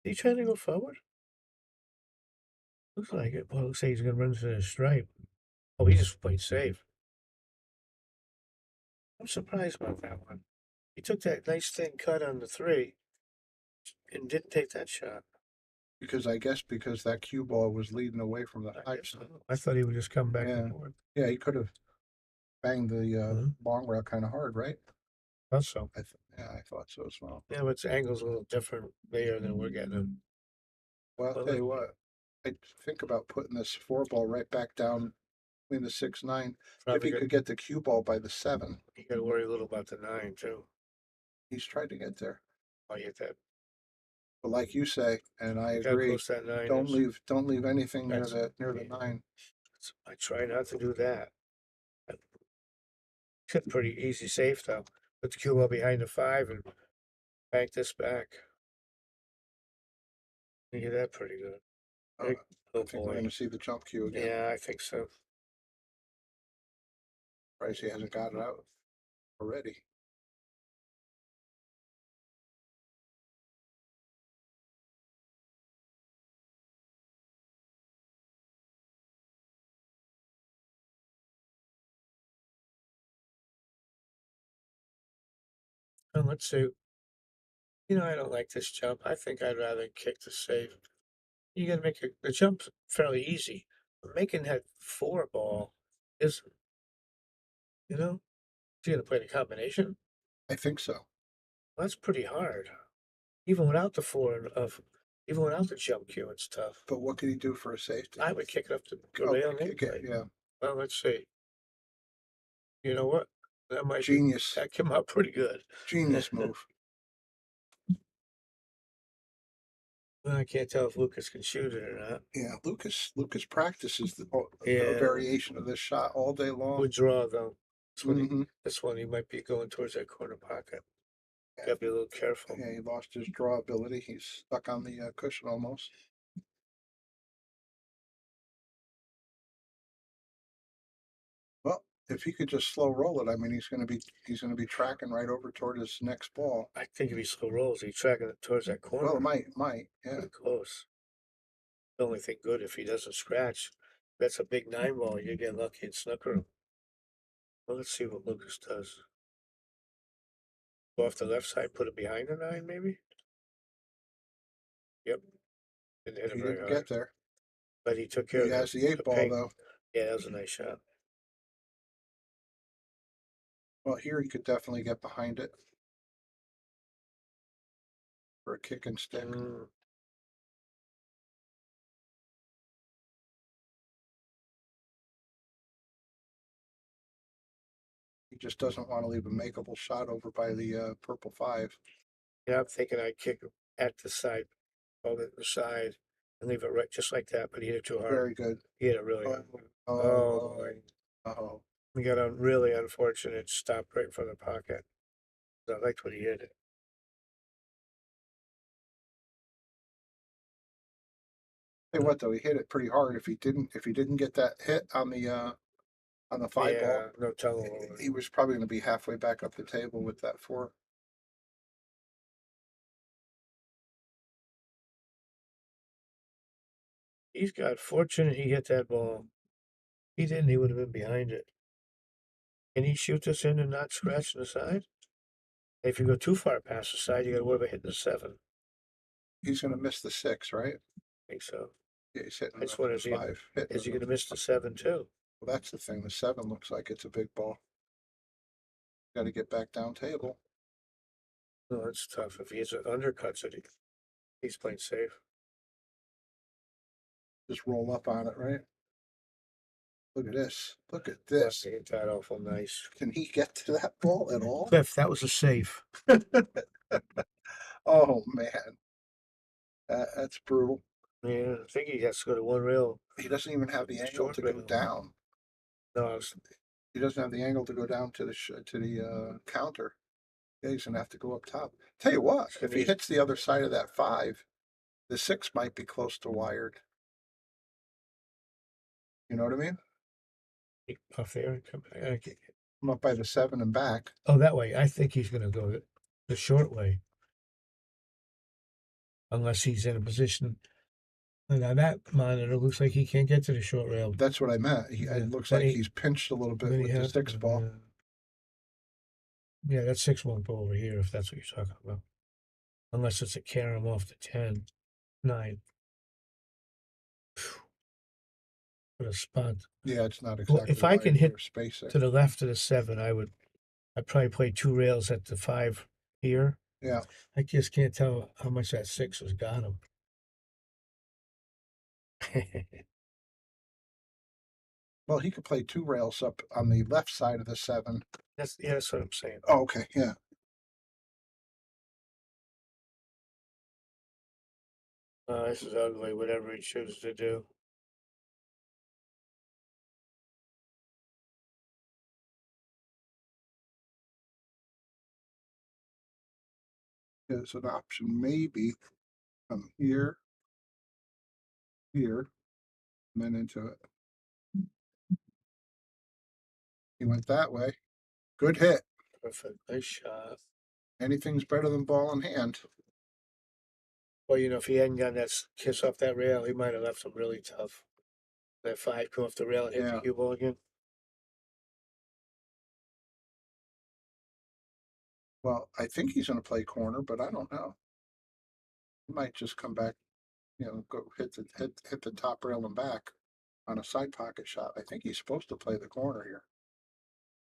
Is he trying to go forward? Looks like it. Well, looks like he's going to run into the stripe. Oh, he just played safe. I'm surprised about that one. He took that nice thin cut on the 3 and didn't take that shot. Because that cue ball was leading away from the I high. guess so. I thought he would just come back Yeah. and forth. Yeah, he could have banged the Mhm. long rail kind of hard, right? Thought so. I thought so as well. Yeah, but its angle's a little different there than we're getting. Well, I'll tell you what, I think about putting this 4 ball right back down between the 6, 9. If Probably he could get the cue ball by the 7, you got to worry a little about the 9 too. he's tried to get there. I hit that. But like you say, and I Look how agree, close that 9 don't is. leave anything near That's- the 9. I try not to do that. It's pretty easy safe though. Put the cue ball behind the 5 and bank this back. You get that pretty good. I Oh think we're boy. gonna see the jump cue again. Yeah, I think so. Surprised he hasn't got it out already. And let's see. I don't like this jump. I think I'd rather kick the save. You gotta make the jump fairly easy. But making that 4 ball is, if you're gonna play the combination, I think so. that's pretty hard. Even without the jump cue and stuff. But what could he do for a safety? I would kick it up the Oh, rail kick it, anyway. yeah. Well, let's see. You know what? That might Genius. that came out pretty good. Genius move. Well, I can't tell if Lucas can shoot it or not. Yeah, Lucas practices a Yeah. variation of this shot all day long. Good draw though. Mhm. This one he might be going towards that corner pocket. Gotta be a little careful. Yeah, he lost his draw ability. He's stuck on the cushion almost. Well, if he could just slow roll it, I mean, he's gonna be tracking right over toward his next ball. I think if he slow rolls, he's tracking it towards that corner. Well, it might, yeah. Pretty close. The only thing good if he doesn't scratch, that's a big 9 ball. You get lucky and snooker him. Well, let's see what Lucas does. Go off the left side, put it behind the 9, maybe. Yep. Didn't hit He it very didn't hard. get there. But he took care He of has the 8 ball peg. though. Yeah, that was a nice shot. Well, here he could definitely get behind it for a kick and stick. He just doesn't want to leave a makeable shot over by the purple 5. Yeah, I'm thinking I'd kick it at the side, hold it to the side, and leave it right just like that, but he hit it too hard. Very good. He hit it really hard. Oh, boy. oh. We got a really unfortunate stop right in front of the pocket. I liked what he hit it. Hey, what though? He hit it pretty hard. If he didn't get that hit on the 5 ball, no telling. he was probably going to be halfway back up the table with that 4. He's got fortunate he hit that ball. He didn't, he would have been behind it. Can he shoot this in and not scratch the side? If you go too far past the side, you got to worry about hitting the 7. He's going to miss the 6, right? I think so. Yeah, he's hitting This the one is he, 5. is he going to miss the 7 too? Well, that's the thing. The 7 looks like it's a big ball. Got to get back down table. No, that's tough. If he undercuts it, he's playing safe. Just roll up on it, right? Look at this. Look at this. Hit that awful nice. Can he get to that ball at all? Cliff, that was a safe. Oh man, that's brutal. Yeah, I think he has to go to 1 rail. He doesn't even have the angle Short to go rail. down. No, He doesn't have the angle to go down to the counter. Yeah, he's gonna have to go up top. Tell you what, if he hits the other side of that 5, the 6 might be close to wired. You know what I mean? off there and come back. Come up by the 7 and back. Oh, that way. I think he's going to go the short way. Unless he's in a position. And on that monitor, it looks like he can't get to the short rail. That's what I meant. It looks like he's pinched a little bit with the 6 ball. Yeah, that 6 won't go over here if that's what you're talking about. Unless it's a carom off the 10, 9. What a spot. Yeah, it's not exactly. Well, if I can hit spacing to the left of the 7, I'd probably play 2 rails at the 5 here. Yeah. I just can't tell how much that 6 has got him. Well, he could play 2 rails up on the left side of the 7. That's what I'm saying. Oh, okay, yeah. This is ugly, whatever he chooses to do. is an option, maybe from here, here, and then into it. He went that way. Good hit. Perfect. Nice shot. Anything's better than ball in hand. Well, you know, if he hadn't gotten that kiss off that rail, he might have left him really tough. That 5 come off the rail and hit Yeah. the cue ball again. Well, I think he's going to play corner, but I don't know. He might just come back, go hit the top rail and back on a side pocket shot. I think he's supposed to play the corner here,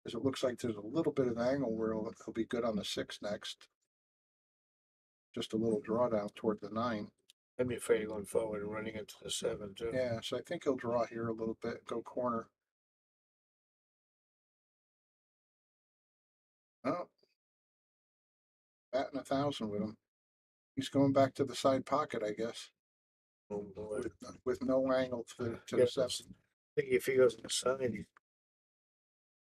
because it looks like there's a little bit of angle where he'll be good on the 6 next. Just a little drawdown toward the 9. I'd be afraid of going forward and running into the 7 too. Yeah, so I think he'll draw here a little bit, go corner. Oh, batting 1,000 with him. He's going back to the side pocket, I guess, Oh boy. with no angle to Yeah, the 7. I think if he goes inside, I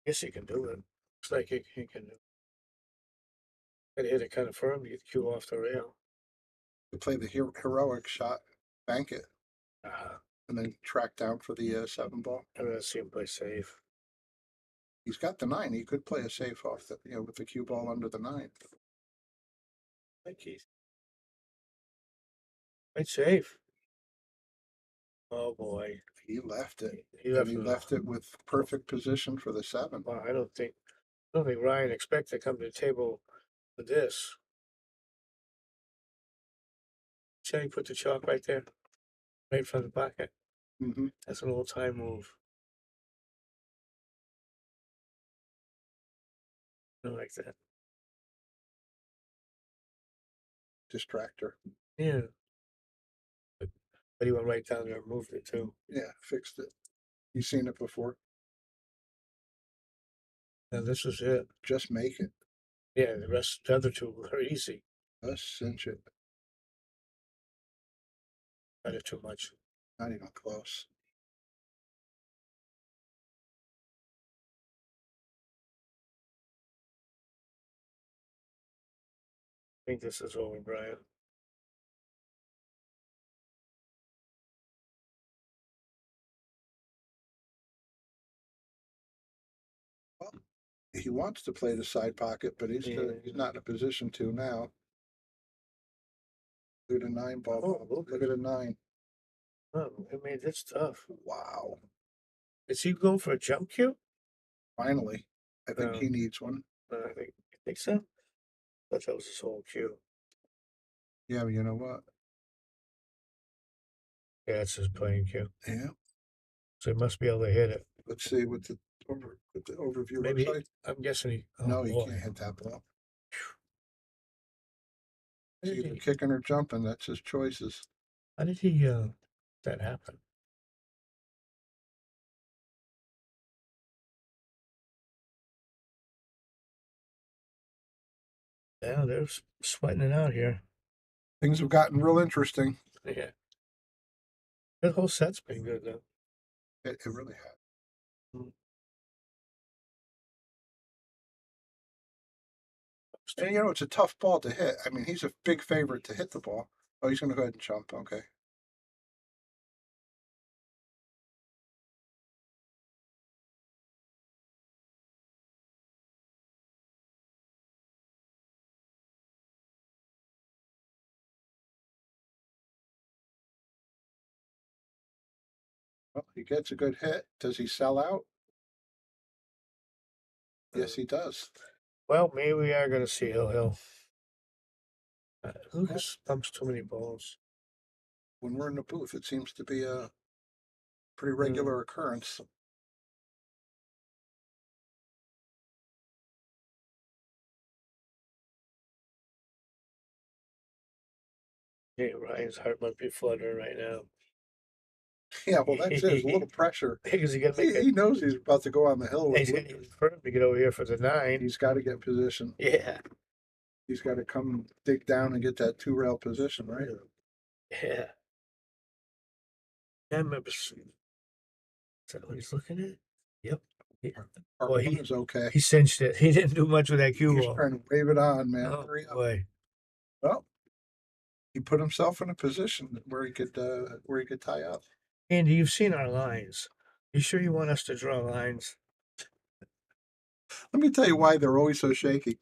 guess he can do it. Looks like he can do it. Gotta hit it kind of firm to get the cue off the rail. To play the heroic shot, bank it, Uh, and then track down for the 7 ball. I'd rather see him play safe. He's got the 9. He could play a safe off the, with the cue ball under the 9. Thank you. Played safe. Oh boy. He left it. He left He it. left it with perfect position for the 7. Well, I don't think Ryan expects to come to the table with this. See how you put the chalk right there? Right in front of the pocket. Mm-hmm. That's an old time move. I like that. Distractor. Yeah. But he went right down there and moved it too. Yeah, fixed it. You've seen it before. Now this is it. Just make it. Yeah, the other two were easy. Just cinch it. Not too much. Not even close. I think this is over, Brian. Well, he wants to play the side pocket, but he's not in a position to now. Look at a 9 ball. Oh, look at a 9. Oh, I mean, that's tough. Wow. Is he going for a jump cue? Finally. I think he needs one. I think so. I thought that was his whole cue. Yeah, but you know what? Yeah, it's his playing cue. Yeah. So he must be able to hit it. Let's see what the overview Maybe looks like. I'm guessing he. Oh, No, he boy. can't hit that ball. How He's did either he, kicking or jumping. That's his choices. how did he that happen? Yeah, they're sweating it out here. Things have gotten real interesting. Yeah. That whole set's been good though. It really has. And it's a tough ball to hit. I mean, he's a big favorite to hit the ball. Oh, he's going to go ahead and jump. Okay. Well, he gets a good hit. Does he sell out? Yes, he does. Well, maybe we are going to see Hill. Lucas pumps too many balls. When we're in the booth, it seems to be a pretty regular occurrence. Yeah, Ryan's heart might be fluttering right now. Yeah, well, that's it. There's a little pressure. Because he got to make He knows he's about to go on the hill. He's going to get over here for the 9. He's got to get position. Yeah. He's got to come dig down and get that 2-rail position, right? Yeah. I remember. Is that what he's looking at? Yep. Our Boy, one is okay. He cinched it. He didn't do much with that cue He's ball. trying to wave it on, man. Oh, Hurry up. boy. Well, he put himself in a position where he could tie up. Andy, you've seen our lines. You sure you want us to draw lines? Let me tell you why they're always so shaky.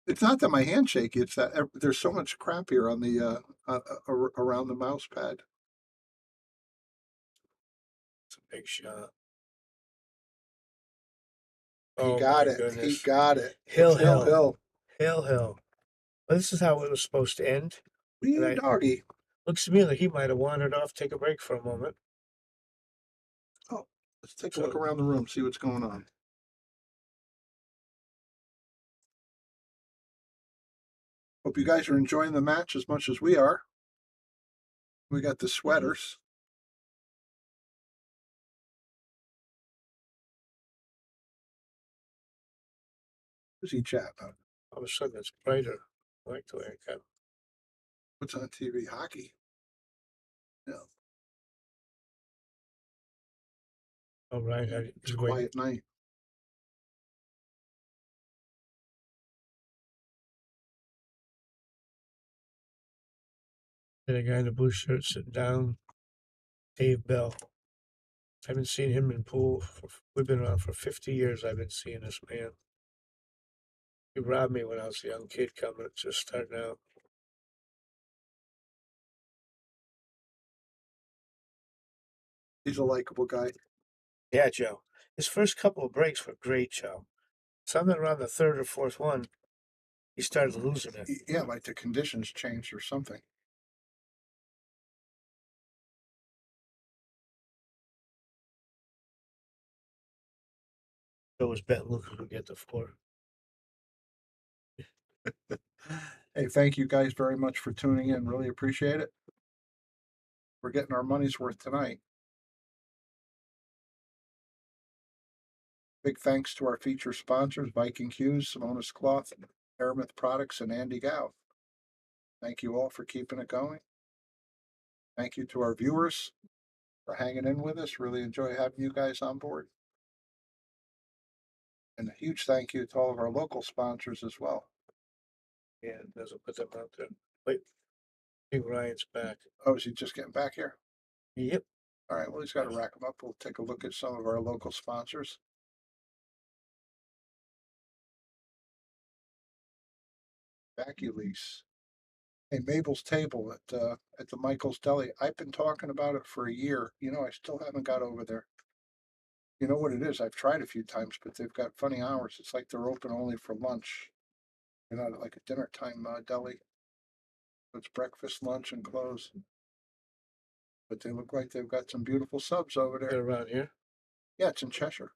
It's not that my hand's shaky. It's that there's so much crap here on the around the mouse pad. It's a big shot. He Oh got my it. goodness. He got it. Hill, It's Hill. Hill. Well, this is how it was supposed to end. Wee And I- doggy. Looks to me like he might have wandered off, take a break for a moment. Oh, let's take a look around the room, see what's going on. Hope you guys are enjoying the match as much as we are. We got the sweaters. Who's he chatting about? All of a sudden, it's brighter. I like the way it got. What's on TV? Hockey. Yeah, All right. it's a quiet night. And a guy in a blue shirt sitting down. Dave Bell. I haven't seen him in pool. We've been around for 50 years. I've been seeing this man. He robbed me when I was a young kid coming, just starting out. He's a likable guy. Yeah, Joe. His first couple of breaks were great, Joe. Something around the third or fourth one, he started losing it. Yeah, like the conditions changed or something. Joe was betting Lukas would get the 4. Hey, thank you guys very much for tuning in. Really appreciate it. We're getting our money's worth tonight. Big thanks to our feature sponsors, Viking Hughes, Simonis Cloth, Aramith Products, and Andy Gow. Thank you all for keeping it going. Thank you to our viewers for hanging in with us. Really enjoy having you guys on board. And a huge thank you to all of our local sponsors as well. Yeah, it doesn't put them out there. Wait, I think Ryan's back. Oh, is he just getting back here? Yep. All right, well, he's got to rack them up. We'll take a look at some of our local sponsors. Vaculease. Hey, Mabel's Table at the Michael's Deli. I've been talking about it for a year. You know, I still haven't got over there. You know what it is? I've tried a few times, but they've got funny hours. It's like they're open only for lunch. They're not like a dinner time deli. It's breakfast, lunch, and close. But they look like they've got some beautiful subs over They're there. around here. Yeah, it's in Cheshire,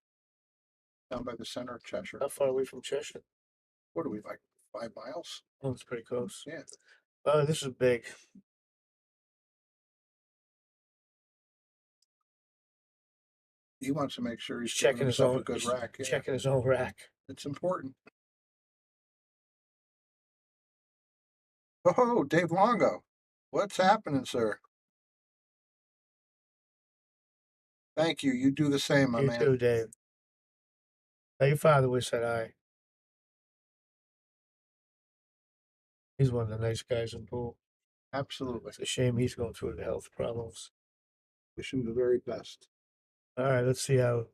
down by the center of Cheshire. How far away from Cheshire? What are we, like 5 miles? Oh, it's pretty close. Yeah. Oh, this is big. He wants to make sure he's Checking giving his himself own a good rack. Yeah. Checking his own rack. It's important. Oh, Dave Longo. What's happening, sir? Thank you. You do the same, my You man. too, Dave. Tell your father we said hi. He's one of the nice guys in pool. Absolutely. It's a shame he's going through the health problems. Wish him the very best. All right, let's see how.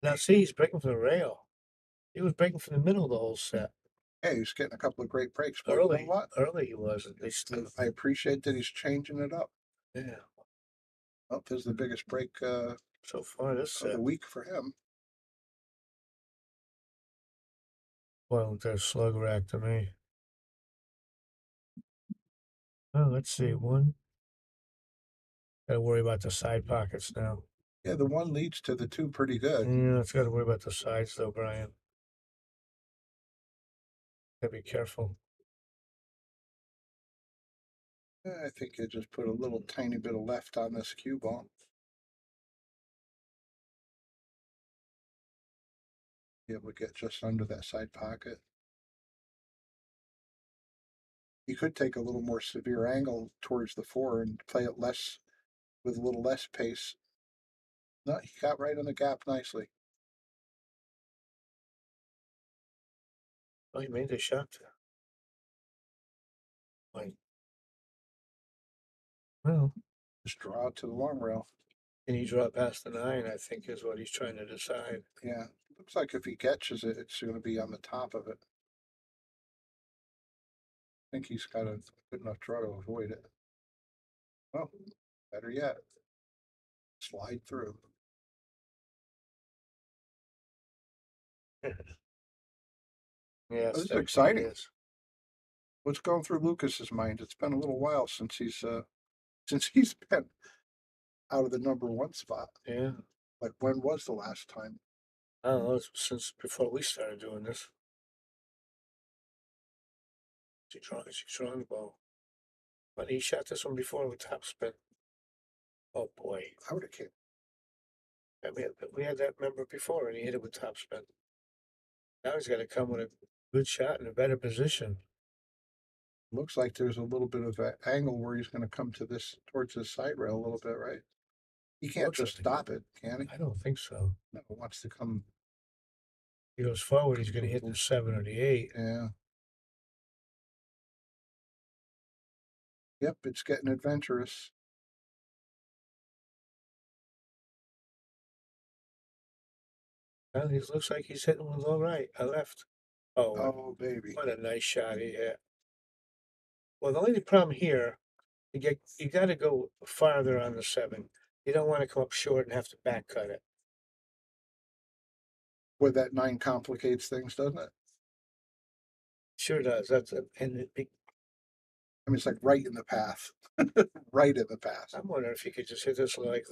Now, see, he's breaking from the rail. He was breaking from the middle of the whole set. Hey, he's getting a couple of great breaks. But you know what? Early he wasn't. They still. I appreciate that he's changing it up. Yeah. Well, this is the biggest break So far, this of set. the week for him. Well, they're slug rack to me. Oh, let's see. One. Gotta worry about the side pockets now. Yeah, the one leads to the two pretty good. Yeah, let's gotta worry about the sides though, Brian. Gotta be careful. I think you just put a little tiny bit of left on this cue ball. Be able to get just under that side pocket. You could take a little more severe angle towards the 4 and play it less with a little less pace. No, he got right on the gap nicely. Oh, he made the shot. Well, Just draw it to the long rail. can he draw past the 9, I think is what he's trying to decide. Yeah, looks like if he catches it, it's going to be on the top of it. I think he's got a good enough draw to avoid it. Oh, better yet, slide through. Yeah, This is that exciting. is. What's going through Lucas's mind? It's been a little while since he's been out of the #1 spot. Yeah. Like, when was the last time? I don't know, it's since before we started doing this. Is he drawing the ball? But he shot this one before with top spin. Oh boy. I would have came. I mean, we had that member before and he hit it with top spin. Now he's got to come with a good shot in a better position. Looks like there's a little bit of an angle where he's going to come to this towards this side rail a little bit, right? He can't Looks just like it. stop it, can he? I don't think so. No, he wants to come. He goes forward, he's going to hit the 7 or the 8. Yeah. Yep, it's getting adventurous. Well, he looks like he's hitting one low right, left. Oh, Oh, baby. what a nice shot he hit. Well, the only problem here, you got to go farther on the 7. You don't want to come up short and have to back cut it. Boy, that 9 complicates things, doesn't it? Sure does. That's a, and it, I mean, it's like right in the path. Right in the path. I'm wondering if you could just hit this like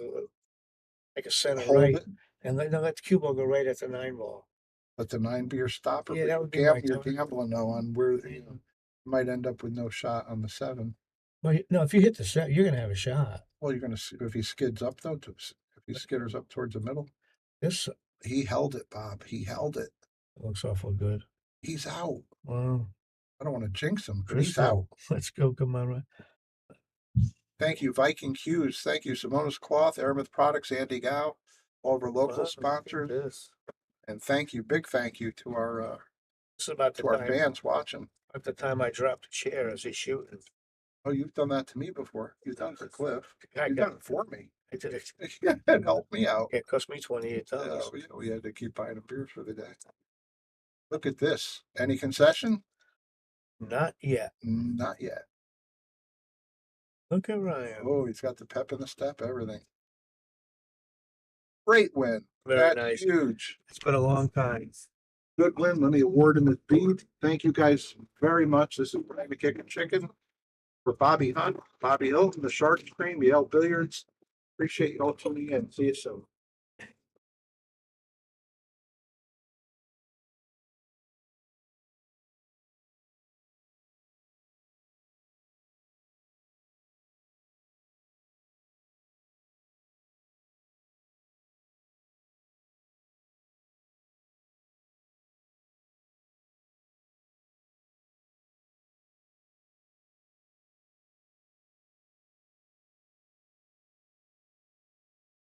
a center Hold right, it. and let the cue ball go right at the 9 ball. Let the 9 be your stopper. Yeah, but that would be you're my gambling though on where you might end up with no shot on the 7. Well, no, if you hit the set, you're gonna have a shot. Well, you're going to see if he skids up though. If he skitters up towards the middle, This he held it, Bob. He held it. looks awful good. He's out. Wow. I don't want to jinx him, but Let's he's go. out. Let's go. Come on, right. Thank you, Viking Hughes. Thank you, Simona's Cloth, Aramith Products, Andy Gow, all of our local Wow, sponsors, This. and thank you, big thank you to our This is about the time. fans watching. At the time I dropped the chair as he's shooting. Oh, you've done that to me before. You've done it to Cliff. I You've got- done it for me. I did it. It helped me out. It cost me $28. Yeah, we had to keep buying beers for the day. Look at this. Any concession? Not yet. Not yet. Look at Ryan. Oh, he's got the pep in the step, everything. Great win. Very That's nice. huge. It's been a long time. Good win. Let me award him his bead. Thank you guys very much. This is Bragg the Kickin' Chicken for Bobby Hunt, Bobby Hilton, the Shark Stream, Yale Billiards. Appreciate you all tuning in. See you soon.